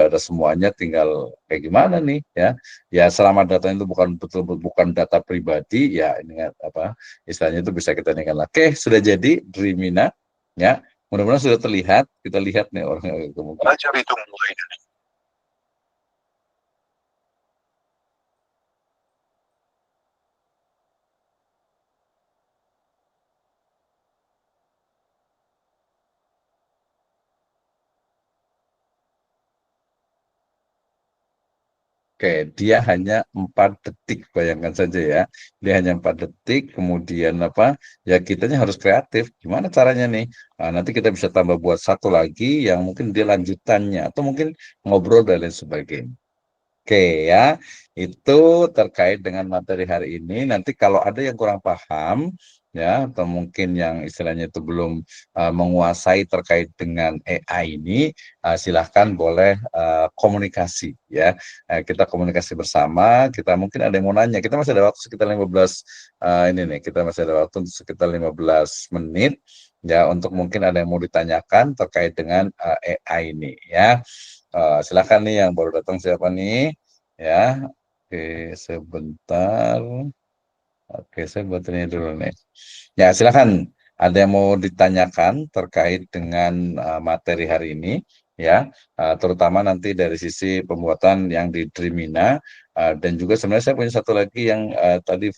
A: ada semuanya, tinggal kayak gimana nih ya. Ya selama data itu bukan data pribadi ya, ini apa istilahnya itu bisa kita tinggal. Oke, sudah jadi Dreamina ya. Mudah-mudahan sudah terlihat. Kita lihat nih orang kemungkinan.
C: Belajar itu mulai dari
A: Oke, dia hanya 4 detik, bayangkan saja ya. Dia hanya 4 detik, kemudian apa? Ya kitanya harus kreatif. Gimana caranya nih? Nanti kita bisa tambah buat satu lagi yang mungkin dia lanjutannya atau mungkin ngobrol dan lain sebagainya. Oke ya, itu terkait dengan materi hari ini. Nanti kalau ada yang kurang paham ya, atau mungkin yang istilahnya itu belum menguasai terkait dengan AI ini, silahkan boleh komunikasi ya. Kita komunikasi bersama. Kita mungkin ada yang mau nanya. Kita masih ada waktu sekitar 15 ini nih. Kita masih ada waktu sekitar 15 menit ya untuk mungkin ada yang mau ditanyakan terkait dengan AI ini ya. Silakan nih yang baru datang siapa nih ya. Oke, sebentar. Oke, saya buat ini dulu nih. Ya, silakan. Ada yang mau ditanyakan terkait dengan materi hari ini ya, terutama nanti dari sisi pembuatan yang di Dreamina, dan juga sebenarnya saya punya satu lagi yang tadi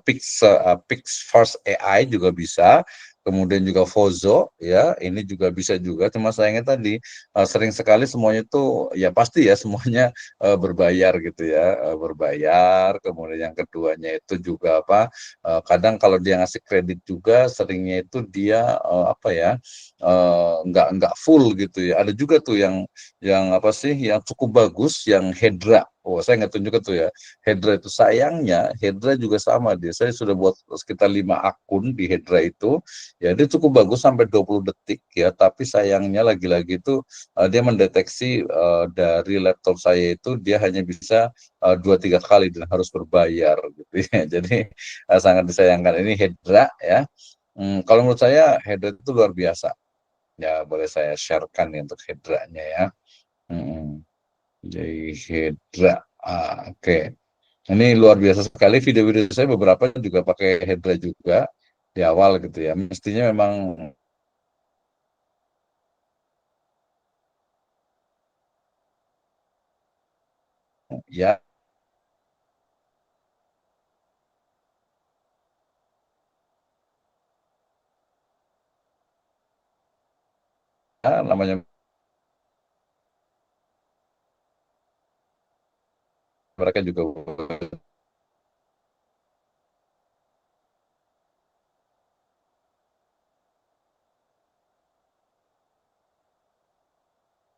A: Pix First AI juga bisa. Kemudian juga Fozo ya, ini juga bisa juga, cuma sayangnya tadi sering sekali semuanya itu ya pasti ya semuanya berbayar gitu ya, berbayar. Kemudian yang keduanya itu juga apa, kadang kalau dia ngasih kredit juga seringnya itu dia apa ya, nggak full gitu ya. Ada juga tuh yang apa sih, yang cukup bagus, yang Hedra. Oh, saya nggak tunjuk tuh ya. Hedra itu sayangnya, Hedra juga sama dia. Saya sudah buat sekitar 5 akun di Hedra itu. Ya, dia cukup bagus sampai 20 detik ya, tapi sayangnya lagi-lagi itu dia mendeteksi dari laptop saya itu dia hanya bisa 2-3 kali dan harus berbayar gitu ya. Jadi sangat disayangkan ini Hedra ya. Kalau menurut saya Hedra itu luar biasa. Ya, boleh saya sharekan nih untuk Hedranya ya. Jadi Hedra. Oke. Ini luar biasa sekali, video-video saya beberapa juga pakai Hedra juga di awal gitu ya. Mestinya memang ya namanya mereka juga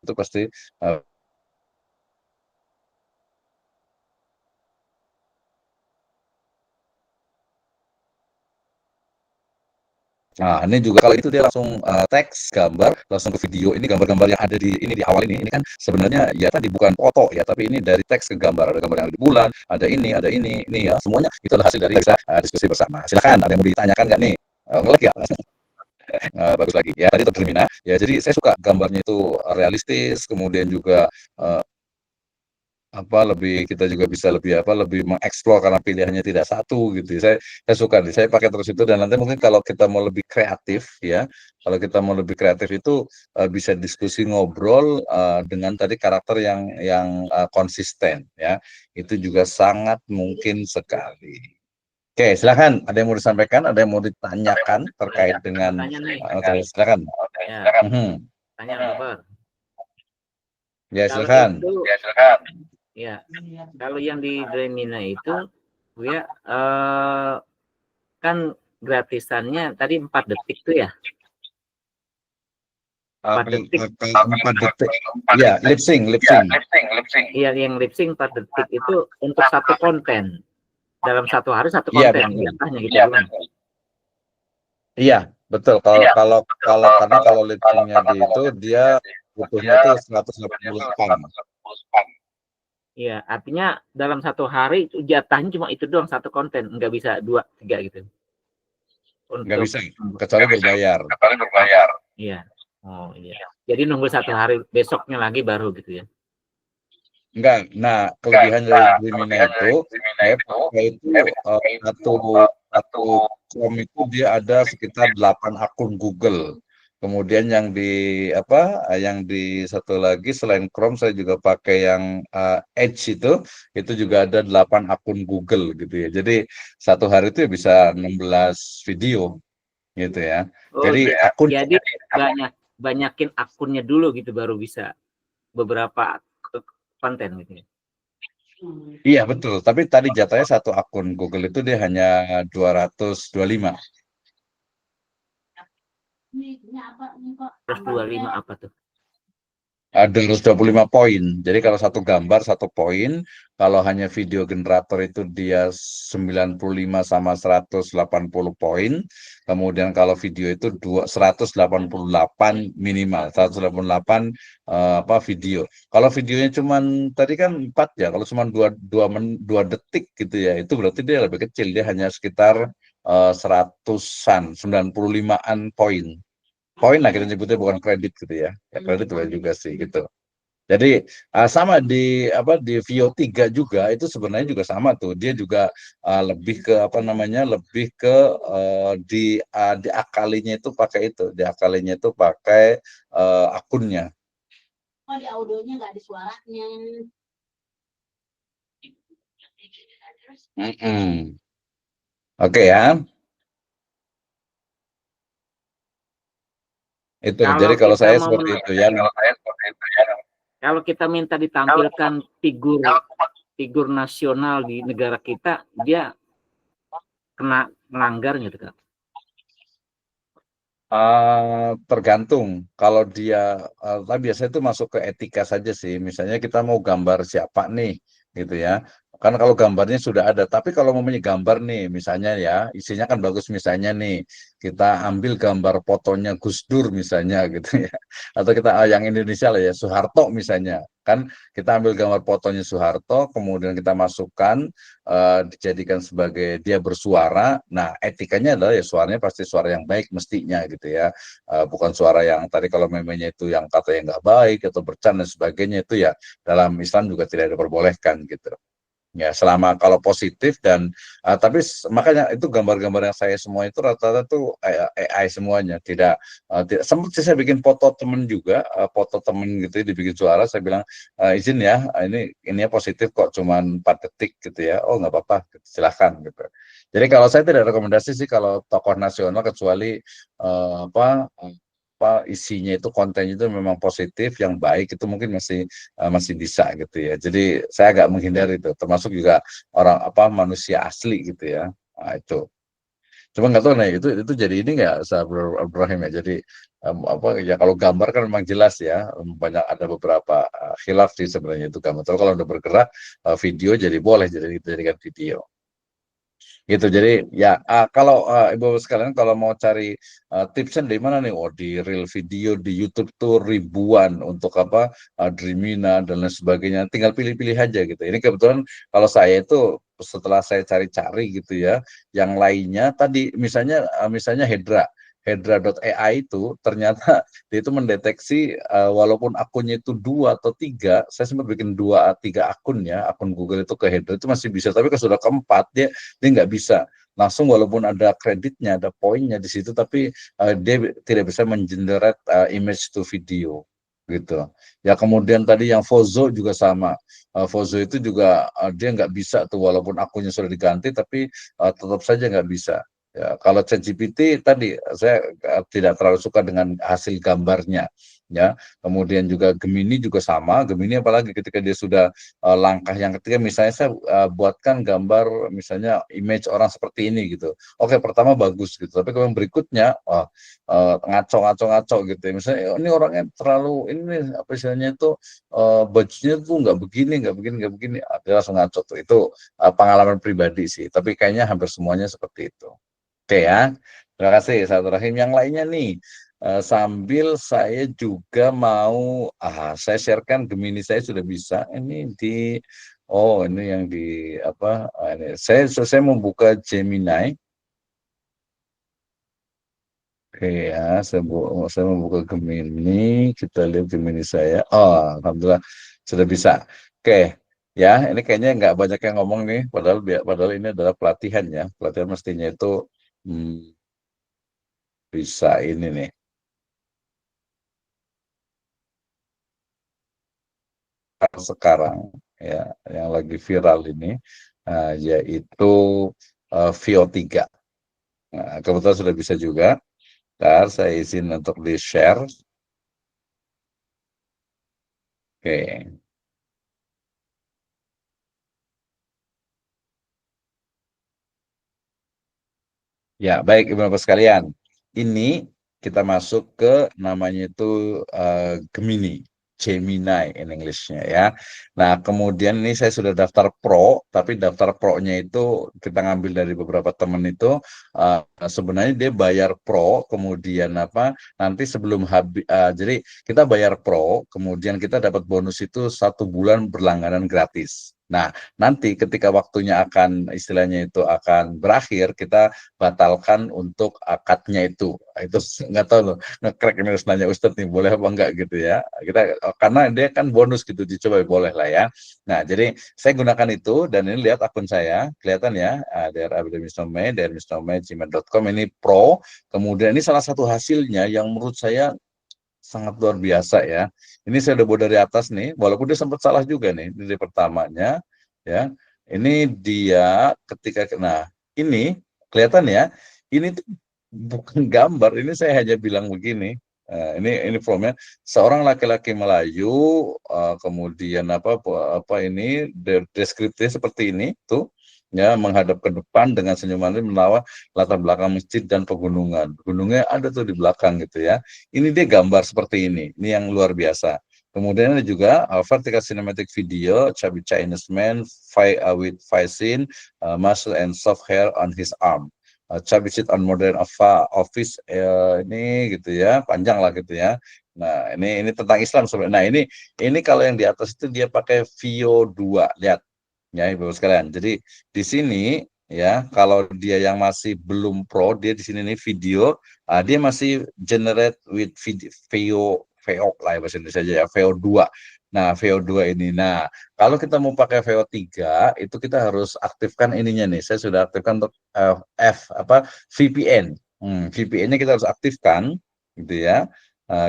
A: itu pasti nah, ini juga kalau itu dia langsung teks, gambar, langsung ke video. Ini gambar-gambar yang ada di ini di awal ini kan sebenarnya ya tadi bukan foto ya, tapi ini dari teks ke gambar. Ada gambar yang di bulan, ada ini ya. Semuanya itu adalah hasil dari kita diskusi bersama. Silakan, ada yang mau ditanyakan nggak nih? Ngelag ya? Bagus lagi. Ya, tadi termina. Ya, jadi saya suka gambarnya itu realistis, kemudian juga apa lebih kita juga bisa lebih mengeksplor karena pilihannya tidak satu gitu. Saya suka nih, saya pakai terus itu, dan nanti mungkin kalau kita mau lebih kreatif ya, kalau kita mau lebih kreatif itu bisa diskusi ngobrol dengan tadi karakter yang konsisten ya. Itu juga sangat mungkin sekali. Oke, silakan. Ada yang mau disampaikan, ada yang mau ditanyakan terkait dengan silakan.
F: Ya, tanya apa?
A: Ya, silakan.
F: Ya, kalau yang di Dreamina itu, ya kan gratisannya tadi 4 detik tuh ya. 4 detik.
A: 4 detik. Ya, lip sync.
F: Iya, yang lip sync 4 detik itu untuk satu konten. Dalam satu hari satu konten, jatahnya gitu kan.
A: Iya, betul. Kalau karena kalau lip syncnya di itu dia butuhnya tuh 188.
F: Iya, artinya dalam satu hari itu jatahnya cuma itu doang, satu konten, nggak bisa 2, 3 gitu.
A: Nggak
F: Untuk
A: bisa, kecuali berbayar.
F: Iya. Oh iya. Jadi nunggu satu hari, besoknya lagi baru gitu ya.
A: Enggak, nah kelebihan dari Gemini itu, saya pakai itu satu Chrome itu dia ada sekitar 8 akun Google. Kemudian yang di yang di satu lagi selain Chrome saya juga pakai yang Edge itu juga ada 8 akun Google gitu ya. Jadi satu hari itu bisa 16 video gitu ya.
F: Oh,
A: Jadi akun
F: jadi banyakin akunnya dulu gitu baru bisa beberapa konten gitu ya.
A: iya betul, tapi tadi jatahnya satu akun Google itu dia hanya 225.
F: Terus 25 apa tuh?
A: Ada 225 poin. Jadi kalau satu gambar 1 poin, kalau hanya video generator itu dia 95 sama 180 poin. Kemudian kalau video itu 188 minimal, 188 video. Kalau videonya cuman tadi kan 4 ya, kalau cuma 2 detik gitu ya, itu berarti dia lebih kecil, dia hanya sekitar 100-an, 95-an poin. Poin lah kita nyebutnya, bukan kredit gitu ya. Ya kredit juga sih gitu. Jadi sama di di Vio 3 juga itu sebenarnya juga sama tuh. Dia juga lebih ke lebih ke diakalinya itu pakai itu. Diakalinya itu pakai akunnya.
G: Oh, di audionya nggak ada suaranya.
A: Oke ya. Itu jadi kalau saya seperti itu ya.
F: Kalau kita minta ditampilkan figur nasional di negara kita, dia kena melanggar gitu kan?
A: Tergantung. Kalau dia biasanya itu masuk ke etika saja sih. Misalnya kita mau gambar siapa nih, gitu ya. Kan kalau gambarnya sudah ada, tapi kalau mau gambar nih, misalnya ya, isinya kan bagus misalnya nih, kita ambil gambar fotonya Gus Dur misalnya gitu ya, atau kita yang Indonesia lah ya, Soeharto misalnya, kan kita ambil gambar fotonya Soeharto, kemudian kita masukkan, dijadikan sebagai dia bersuara. Nah, etikanya adalah ya suaranya pasti suara yang baik mestinya gitu ya, bukan suara yang tadi kalau memangnya itu yang katanya nggak baik atau bercanda dan sebagainya, itu ya dalam Islam juga tidak diperbolehkan gitu. Ya, selama kalau positif dan tapi makanya itu gambar-gambar yang saya semua itu rata-rata tuh AI semuanya, tidak sempat saya bikin foto temen juga, foto temen gitu dibikin suara, saya bilang izin ya, ini positif kok, cuman 4 detik gitu ya, oh nggak apa-apa, silahkan gitu. Jadi kalau saya tidak rekomendasi sih kalau tokoh nasional, kecuali isinya itu, kontennya itu memang positif yang baik, itu mungkin masih bisa gitu ya. Jadi saya agak menghindari itu, termasuk juga orang manusia asli gitu ya. Nah, itu cuma nggak tahu nih, itu jadi ini nggak, Sahabat Ibrahim ya. Jadi ya kalau gambar kan memang jelas ya, banyak ada beberapa khilaf sih sebenarnya itu gambar. Tapi kalau udah bergerak video jadi boleh dijadikan video gitu. Jadi ya kalau ibu sekalian kalau mau cari tipsnya dari mana nih? Oh, di real video di YouTube tuh ribuan untuk Dreamina dan lain sebagainya. Tinggal pilih-pilih aja gitu. Ini kebetulan kalau saya itu setelah saya cari-cari gitu ya, yang lainnya tadi misalnya Hedra.ai itu ternyata dia itu mendeteksi walaupun akunnya itu 2 atau 3, saya sempat bikin 2-3 akun ya, akun Google itu ke Hedra itu masih bisa, tapi kalau sudah keempat dia nggak bisa langsung, walaupun ada kreditnya, ada poinnya di situ, tapi dia tidak bisa mengenerate image to video gitu ya. Kemudian tadi yang Fozo juga sama, Fozo itu juga dia nggak bisa tuh, walaupun akunnya sudah diganti, tapi tetap saja nggak bisa. Ya, kalau ChatGPT tadi saya tidak terlalu suka dengan hasil gambarnya ya. Kemudian juga Gemini juga sama. Gemini apalagi ketika dia sudah langkah yang ketiga, misalnya saya buatkan gambar misalnya image orang seperti ini gitu. Oke, pertama bagus gitu, tapi kalau yang berikutnya ngaco gitu ya. Misalnya ini orangnya terlalu ini istilahnya itu bajunya tuh nggak begini, dia langsung ngaco tuh. Itu pengalaman pribadi sih, tapi kayaknya hampir semuanya seperti itu. Oke ya, terima kasih Sahabat Rahim. Yang lainnya nih, sambil saya juga mau saya sharekan Gemini saya sudah bisa ini di ini yang di apa ini saya membuka Gemini. Oke ya, saya membuka Gemini, kita lihat Gemini saya. Oh, alhamdulillah sudah bisa. Oke, ya ini kayaknya nggak banyak yang ngomong nih, padahal ini adalah pelatihan ya. Pelatihan mestinya itu bisa ini nih. Sekarang ya, yang lagi viral ini yaitu Vio 3. Nah, kebetulan sudah bisa juga. Ntar saya izin untuk di-share. Oke. Ya, baik Ibu Bapak sekalian. Ini kita masuk ke namanya itu Gemini. Gemini in English-nya ya. Nah, kemudian ini saya sudah daftar Pro, tapi daftar Pro-nya itu kita ngambil dari beberapa teman itu sebenarnya dia bayar Pro, kemudian nanti sebelum habis, jadi kita bayar Pro, kemudian kita dapat bonus itu 1 bulan berlangganan gratis. Nah, nanti ketika waktunya akan istilahnya itu akan berakhir, kita batalkan untuk akadnya itu. Itu nggak tahu loh, ngekrek ini harus nanya Ustadz nih, boleh apa enggak gitu ya. Karena dia kan bonus gitu, dicoba boleh lah ya. Nah, jadi saya gunakan itu dan ini lihat akun saya, kelihatan ya, drabdulmisnome@gmail.com ini Pro. Kemudian ini salah satu hasilnya yang menurut saya sangat luar biasa ya. Ini saya udah bawa dari atas nih, walaupun dia sempat salah juga nih dari pertamanya ya. Ini dia ketika ini kelihatan ya, ini tuh bukan gambar, ini saya hanya bilang begini. Ini formnya seorang laki-laki Melayu, kemudian apa ini deskripsinya seperti ini tuh ya, menghadap ke depan dengan senyuman menawa latar belakang masjid dan pegunungan. Gunungnya ada tuh di belakang gitu ya. Ini dia gambar seperti ini yang luar biasa. Kemudian ada juga vertical cinematic video, chubby Chinese man with scene, muscle and soft hair on his arm. Chubby sit on modern office ini gitu ya, panjang lah gitu ya. Nah, ini tentang Islam sebenarnya. Nah, ini kalau yang di atas itu dia pakai Vio 2, lihat. Ya, Ibu sekalian. Jadi di sini ya, kalau dia yang masih belum pro, dia di sini nih video, dia masih generate with VO lah ya, bahasa Indonesia aja ya, VO2. Nah, VO2 ini. Nah, kalau kita mau pakai VO3, itu kita harus aktifkan ininya nih. Saya sudah aktifkan untuk VPN. VPN-nya kita harus aktifkan, gitu ya.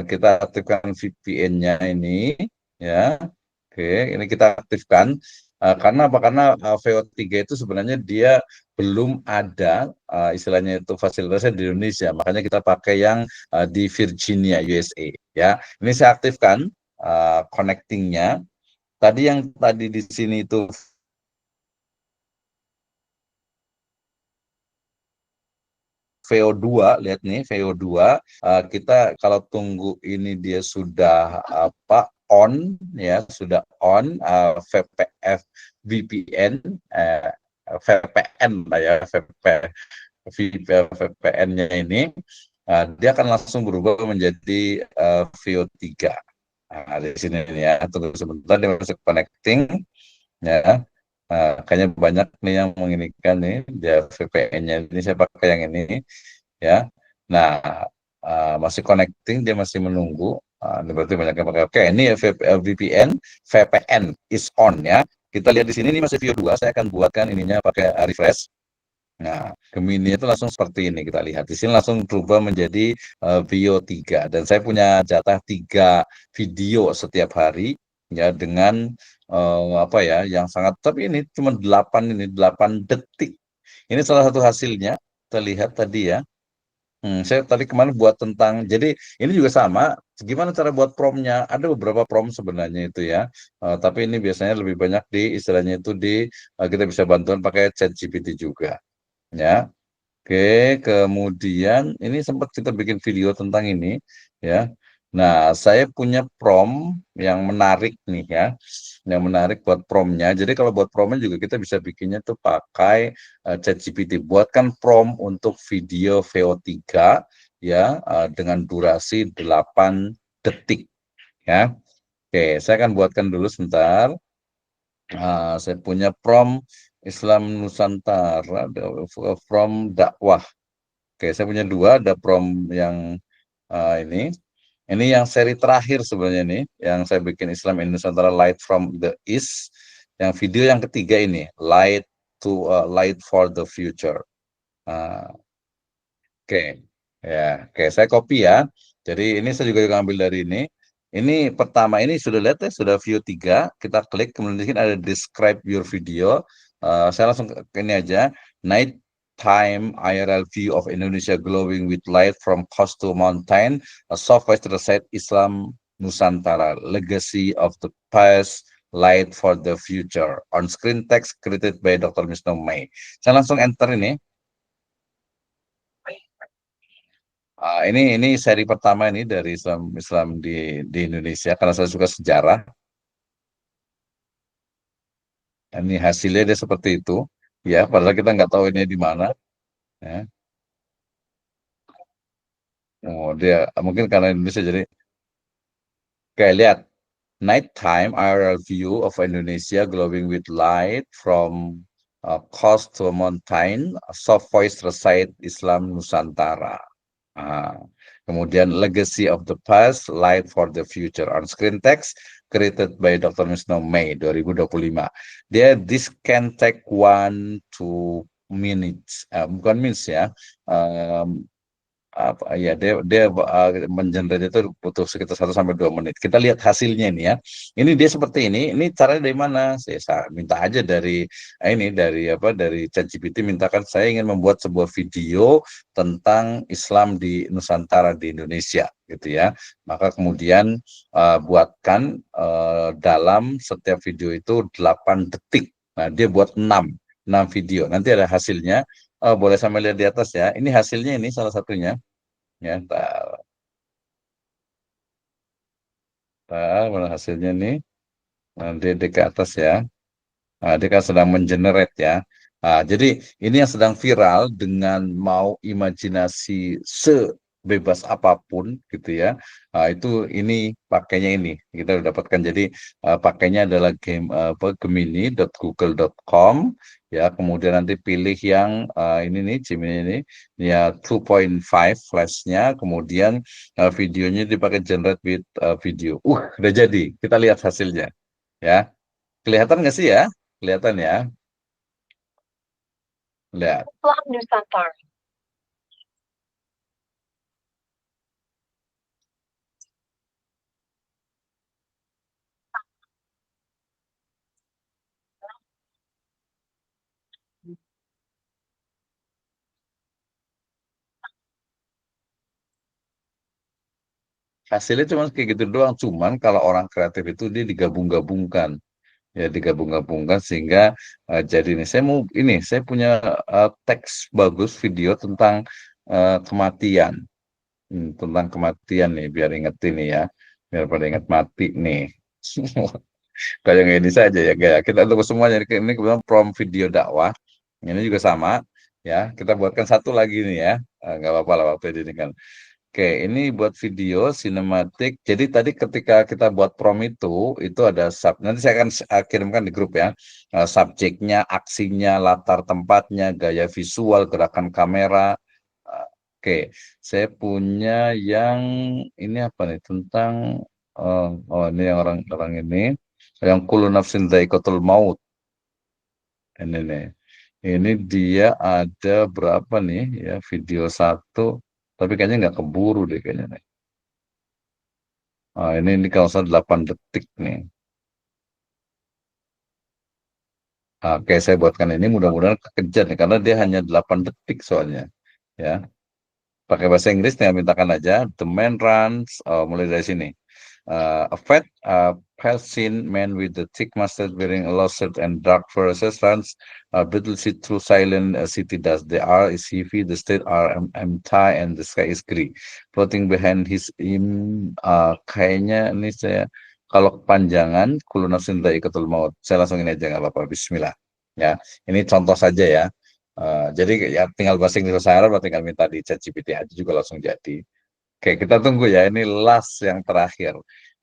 A: Kita aktifkan VPN-nya ini, ya. Oke, ini kita aktifkan. Karena apa? Karena VO3 itu sebenarnya dia belum ada istilahnya itu fasilitasnya di Indonesia. Makanya kita pakai yang di Virginia, USA. Ya, ini saya aktifkan connecting-nya. Tadi yang tadi di sini itu VO2, lihat nih VO2, kita kalau tunggu ini dia sudah on ya, sudah on VPN lah ya, VPN-nya ini dia akan langsung berubah menjadi VO3. Nah, di sini ya, tunggu sebentar dia masuk connecting ya. Kayaknya banyak nih yang menginikan nih, dia VPN-nya ini saya pakai yang ini ya. Nah, masih connecting, dia masih menunggu. Ini berarti banyak yang pakai. Oke, ini VPN is on ya. Kita lihat di sini ini masih VO2, saya akan buatkan ininya pakai refresh. Nah, Gemini itu langsung seperti ini, kita lihat. Di sini langsung berubah menjadi VO 3. Dan saya punya jatah 3 video setiap hari, ya, dengan yang sangat, tapi ini cuma 8 detik. Ini salah satu hasilnya, kita lihat tadi ya. Saya tadi kemarin buat tentang, jadi ini juga sama, gimana cara buat promnya, ada beberapa prom sebenarnya itu ya, tapi ini biasanya lebih banyak di istilahnya itu kita bisa bantuan pakai ChatGPT juga. Ya, oke. Kemudian ini sempat kita bikin video tentang ini, ya. Nah, saya punya prom yang menarik nih ya, yang menarik buat promnya. Jadi kalau buat promnya juga kita bisa bikinnya tuh pakai ChatGPT. Buatkan prom untuk video VO3 ya dengan durasi 8 detik ya. Oke, saya akan buatkan dulu sebentar. Saya punya prompt Islam Nusantara, from dakwah. Oke, saya punya 2, ada prompt yang ini. Ini yang seri terakhir sebenarnya nih, yang saya bikin Islam in Nusantara Light from the East. Yang video yang ketiga ini, Light for the Future. Oke, ya, oke, saya copy ya. Jadi ini saya juga ambil dari ini. Ini pertama ini sudah lihat ya, sudah view 3. Kita klik, kemudian di sini ada describe your video. Saya langsung ke ini aja. Night time IRL view of Indonesia glowing with light from coast to mountain, a software set Islam Nusantara, legacy of the past, light for the future. On screen text created by Dr. Misno May. Saya langsung enter ini. Ini seri pertama ini dari Islam di Indonesia karena saya suka sejarah. Ini hasilnya dia seperti itu, ya. Padahal kita nggak tahu ini di mana. Ya. Oh, dia mungkin karena Indonesia jadi kayak lihat nighttime IRL view of Indonesia glowing with light from coast to mountain, soft voice recite Islam Nusantara. Kemudian legacy of the past, light for the future. On screen text created by Dr. Misno May 2025. This can take 1-2 minutes, bukan minutes ya. Dia mengenerate itu butuh sekitar 1-2 menit. Kita lihat hasilnya ini ya. Ini dia seperti ini. Ini caranya dari mana? Saya minta aja dari ChatGPT, mintakan saya ingin membuat sebuah video tentang Islam di Nusantara di Indonesia gitu ya. Maka kemudian buatkan dalam setiap video itu 8 detik. Nah, dia buat 6 video. Nanti ada hasilnya. Boleh sampai lihat di atas ya. Ini hasilnya, ini salah satunya. Ya, mana hasilnya nih? Nanti di ke atas ya. Dia kan sedang mengenerate ya. Jadi ini yang sedang viral dengan mau imajinasi sebebas apapun gitu ya. Itu ini pakainya ini kita udah dapatkan. Jadi pakainya adalah gemini.google.com ya. Kemudian nanti pilih yang ini nih Gemini ini ya 2.5 flashnya. Kemudian videonya dipakai generate with video. Udah jadi. Kita lihat hasilnya ya. Kelihatan nggak sih ya? Kelihatan ya. Lihat. Hasilnya cuma kayak gitu doang. Cuman kalau orang kreatif itu dia digabung-gabungkan. Ya digabung-gabungkan sehingga jadi ini. Saya punya teks bagus video tentang kematian. Tentang kematian nih, biar inget ini ya. Biar pada ingat mati nih. Kayak ini saja ya, kayak kita tunggu semuanya. Ini kebetulan prom video dakwah. Ini juga sama ya. Kita buatkan satu lagi nih ya. Nggak apa-apa lah waktu ini kan. Oke, ini buat video sinematik. Jadi tadi ketika kita buat prom itu ada nanti saya akan kirimkan di grup ya. Subjeknya, aksinya, latar tempatnya, gaya visual, gerakan kamera. Oke, saya punya yang ini apa nih tentang ini yang orang ini yang kullu nafsin dha'iqatul maut. Ini nih. Ini dia ada berapa nih ya video 1. Tapi kayaknya nggak keburu deh kayaknya nih. Ini kalau saya 8 detik nih. Oke, saya buatkan ini mudah-mudahan kekejar nih karena dia hanya 8 detik soalnya. Ya. Pakai bahasa Inggris nih, mintakan aja. The man runs, mulai dari sini. A fat, pale thin man with the thick mustache wearing a low shirt and dark furs runs breathlessly through silent city dust. The air is heavy, the streets are empty, and the sky is gray. Floating behind kayaknya ini saya kalau kepanjangan kullu nafsin dha'iqatul maut. Saya langsung ini aja nggak apa-apa. Bismillah. Ya, ini contoh saja ya. Jadi ya tinggal bahasa Inggris bahasa Arab, tinggal minta di ChatGPT aja juga langsung jadi. Oke, kita tunggu ya. Ini last yang terakhir.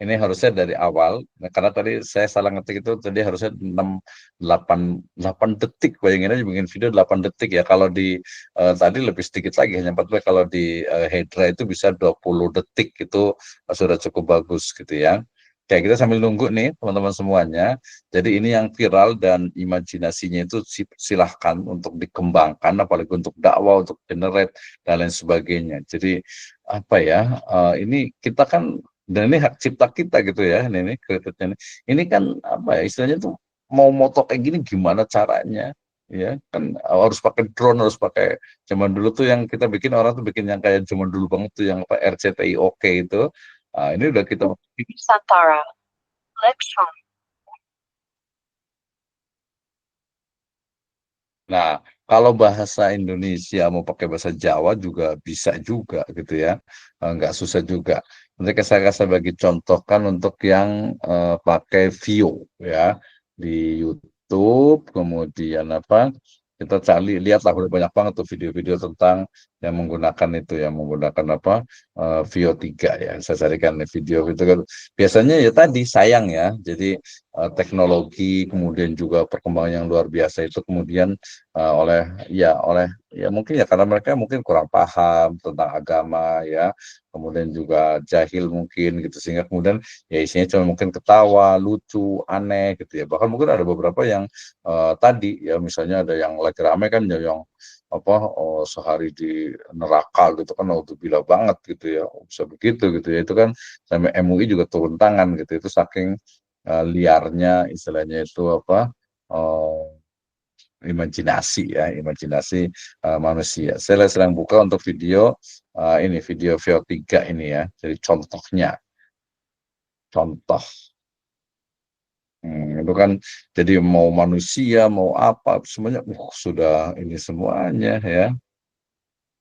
A: Ini harusnya dari awal, nah, karena tadi saya salah ngetik itu tadi harusnya 6, 8 detik. Bayangin aja bikin video 8 detik ya. Kalau di tadi lebih sedikit lagi, hanya 14. Kalau di Hydra itu bisa 20 detik, itu sudah cukup bagus gitu ya. Oke, kita sambil nunggu nih teman-teman semuanya. Jadi ini yang viral dan imajinasinya itu silahkan untuk dikembangkan, apalagi untuk dakwah, untuk generate dan lain sebagainya. Jadi apa ya, ini kita kan, dan ini hak cipta kita gitu ya, ini kreditnya ini kan apa ya, istilahnya tuh mau moto kayak gini gimana caranya, ya kan harus pakai drone, harus pakai, zaman dulu tuh yang kita bikin, orang tuh bikin yang kayak zaman dulu banget tuh yang apa RCTI oke itu. Ini udah kita
H: Santara. Electron.
A: Nah, kalau bahasa Indonesia mau pakai bahasa Jawa juga bisa juga gitu ya, nggak susah juga. Nanti saya bagi contohkan untuk yang pakai Vio ya di YouTube, kemudian apa? Kita cari, lihatlah udah banyak banget tuh video-video tentang yang menggunakan itu, yang menggunakan apa Vio 3 ya. Saya carikan nih video itu kan biasanya ya tadi sayang ya. Jadi teknologi kemudian juga perkembangan yang luar biasa itu kemudian oleh mungkin ya karena mereka mungkin kurang paham tentang agama ya, kemudian juga jahil mungkin gitu, sehingga kemudian ya isinya cuma mungkin ketawa, lucu, aneh gitu ya. Bahkan mungkin ada beberapa yang tadi ya, misalnya ada yang lagi rame kan ya, yang apa sehari di neraka gitu kan, naudzubillah banget gitu ya, bisa begitu gitu ya. Itu kan sampai MUI juga turun tangan gitu, itu saking liarnya istilahnya itu apa imajinasi ya, imajinasi manusia. Saya sedang buka untuk video ini, video VO3 ini ya. Jadi contohnya, contoh. Itu kan jadi mau manusia, mau apa, semuanya sudah ini semuanya ya.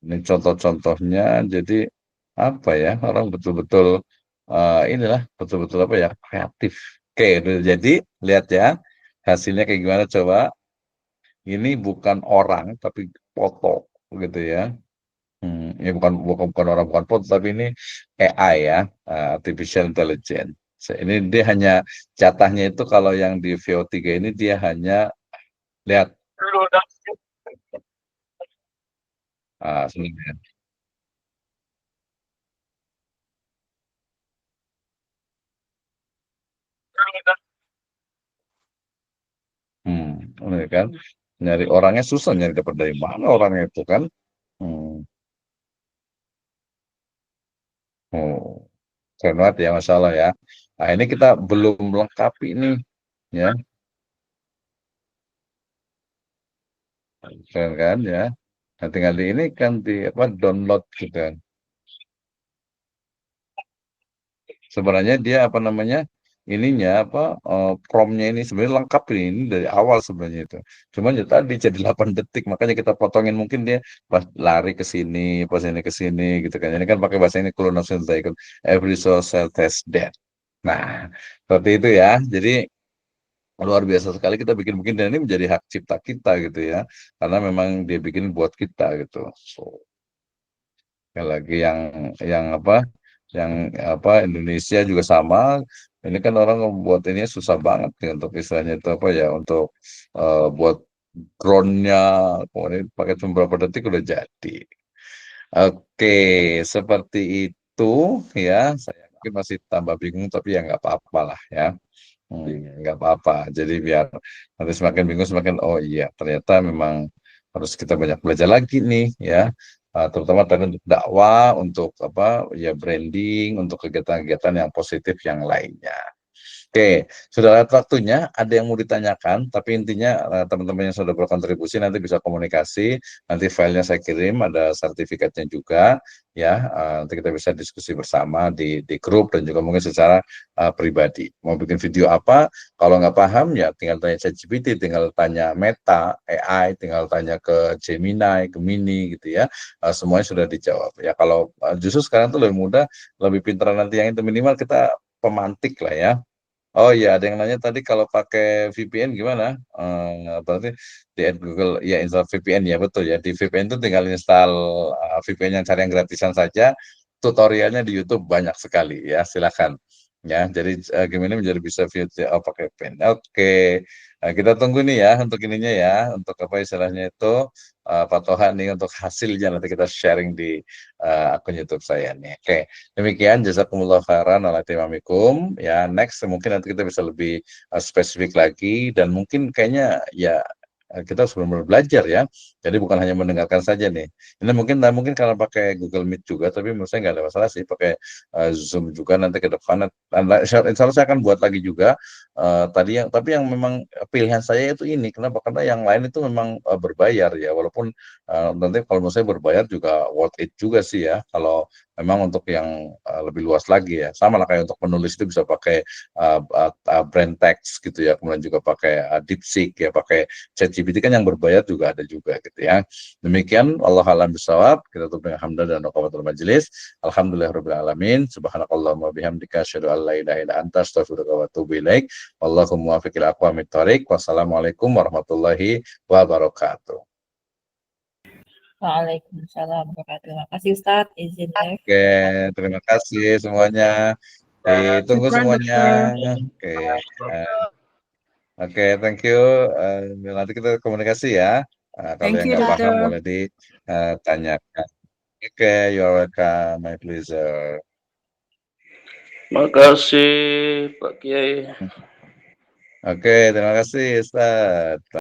A: Ini contoh-contohnya, jadi apa ya, orang betul-betul inilah, betul-betul apa ya, kreatif. Oke, jadi lihat ya, hasilnya kayak gimana coba. Ini bukan orang tapi foto gitu ya. Ini bukan orang, bukan foto, tapi ini AI ya, artificial intelligence. Ini dia hanya jatahnya itu, kalau yang di VO3 ini dia hanya lihat. Sebenarnya. Ini kan nyari orangnya susah, nyari dapat dari mana orangnya itu kan. Hmm. Oh, keren banget ya, masalah ya. Nah, ini kita belum melengkapi nih ya, keren kan ya. Nah, tinggal di ini kan di apa, download gitu kan. Sebenarnya dia apa namanya, ininya apa promnya ini sebenarnya lengkap, ini dari awal sebenarnya itu. Cuman ya tadi jadi 8 detik, makanya kita potongin, mungkin dia pas lari ke sini, pas ini ke sini gitu kan. Ini kan pakai bahasa ini, kullu nafsin dha'iqatul every soul shall taste death. Nah, seperti itu ya. Jadi luar biasa sekali kita bikin dan ini menjadi hak cipta kita gitu ya. Karena memang dia bikin buat kita gitu. So, sekali lagi yang apa Indonesia juga sama. Ini kan orang membuat ini susah banget nih untuk istilahnya itu apa ya, untuk buat drone-nya, kemudian pakai cuma berapa detik udah jadi. Oke, seperti itu ya. Saya mungkin masih tambah bingung, tapi ya nggak apa-apa lah ya. Nggak apa-apa. Jadi biar nanti semakin bingung, semakin oh iya ternyata memang harus kita banyak belajar lagi nih ya. Terutama tadi untuk dakwah, untuk apa ya, branding, untuk kegiatan-kegiatan yang positif yang lainnya. Oke, sudah lewat waktunya. Ada yang mau ditanyakan, tapi intinya teman-teman yang sudah berkontribusi nanti bisa komunikasi. Nanti filenya saya kirim, ada sertifikatnya juga, ya. Nanti kita bisa diskusi bersama di grup dan juga mungkin secara pribadi. Mau bikin video apa? Kalau nggak paham ya tinggal tanya ChatGPT, tinggal tanya Meta AI, tinggal tanya ke Gemini, Gemini gitu ya. Semuanya sudah dijawab. Ya kalau justru sekarang tuh lebih mudah, lebih pintar nanti yang itu, minimal kita pemantik lah ya. Oh iya, ada yang nanya tadi kalau pakai VPN gimana? Berarti di Google ya install VPN ya betul ya. Di VPN itu tinggal install VPN yang cari yang gratisan saja. Tutorialnya di YouTube banyak sekali ya. Silakan. Ya, jadi game ini menjadi bisa pakai VPN. Oke. Nah, kita tunggu nih ya untuk ininya ya, untuk apa istilahnya itu Pak Toha nih untuk hasilnya nanti kita sharing di akun YouTube saya nih. Oke. Demikian jazakumullah khairan ala timamikum. Ya, next mungkin nanti kita bisa lebih spesifik lagi dan mungkin kayaknya ya kita harus benar-benar belajar ya. Jadi bukan hanya mendengarkan saja nih. Ini mungkin karena pakai Google Meet juga, tapi menurut saya nggak ada masalah sih pakai Zoom juga nanti ke depan. Insya Allah saya akan buat lagi juga. Tapi yang memang pilihan saya itu ini. Kenapa? Karena yang lain itu memang berbayar ya. Walaupun nanti kalau menurut saya berbayar juga worth it juga sih ya. Kalau memang untuk yang lebih luas lagi ya. Sama lah kayak untuk penulis itu bisa pakai brand text gitu ya. Kemudian juga pakai DeepSeek ya, pakai ChatGPT kan yang berbayar juga ada juga gitu ya. Demikian Allah alam bisawab. Kita tutup dengan hamdan dan rakawatul majelis. Alhamdulillahirabbil alamin. Subhanakallahumma bihamdika asyhadu an la ilaha illa anta astaghfiruka wa atubu ilaik. Wallahu muwaffiq ila aqwamit thoriq. Wassalamualaikum warahmatullahi wabarakatuh.
B: Waalaikumsalam warahmatullahi wabarakatuh. Terima kasih Ustaz, izin live.
A: Oke, terima kasih semuanya. Ditunggu semuanya. Oke. Oke, thank you. Nanti kita komunikasi ya. Kalau
B: Thank
A: yang
B: you,
A: nggak paham
B: Dokter.
A: boleh ditanyakan. Oke, you're welcome, my pleasure.
I: Makasih Pak Kiai.
A: Oke, terima kasih Ustaz.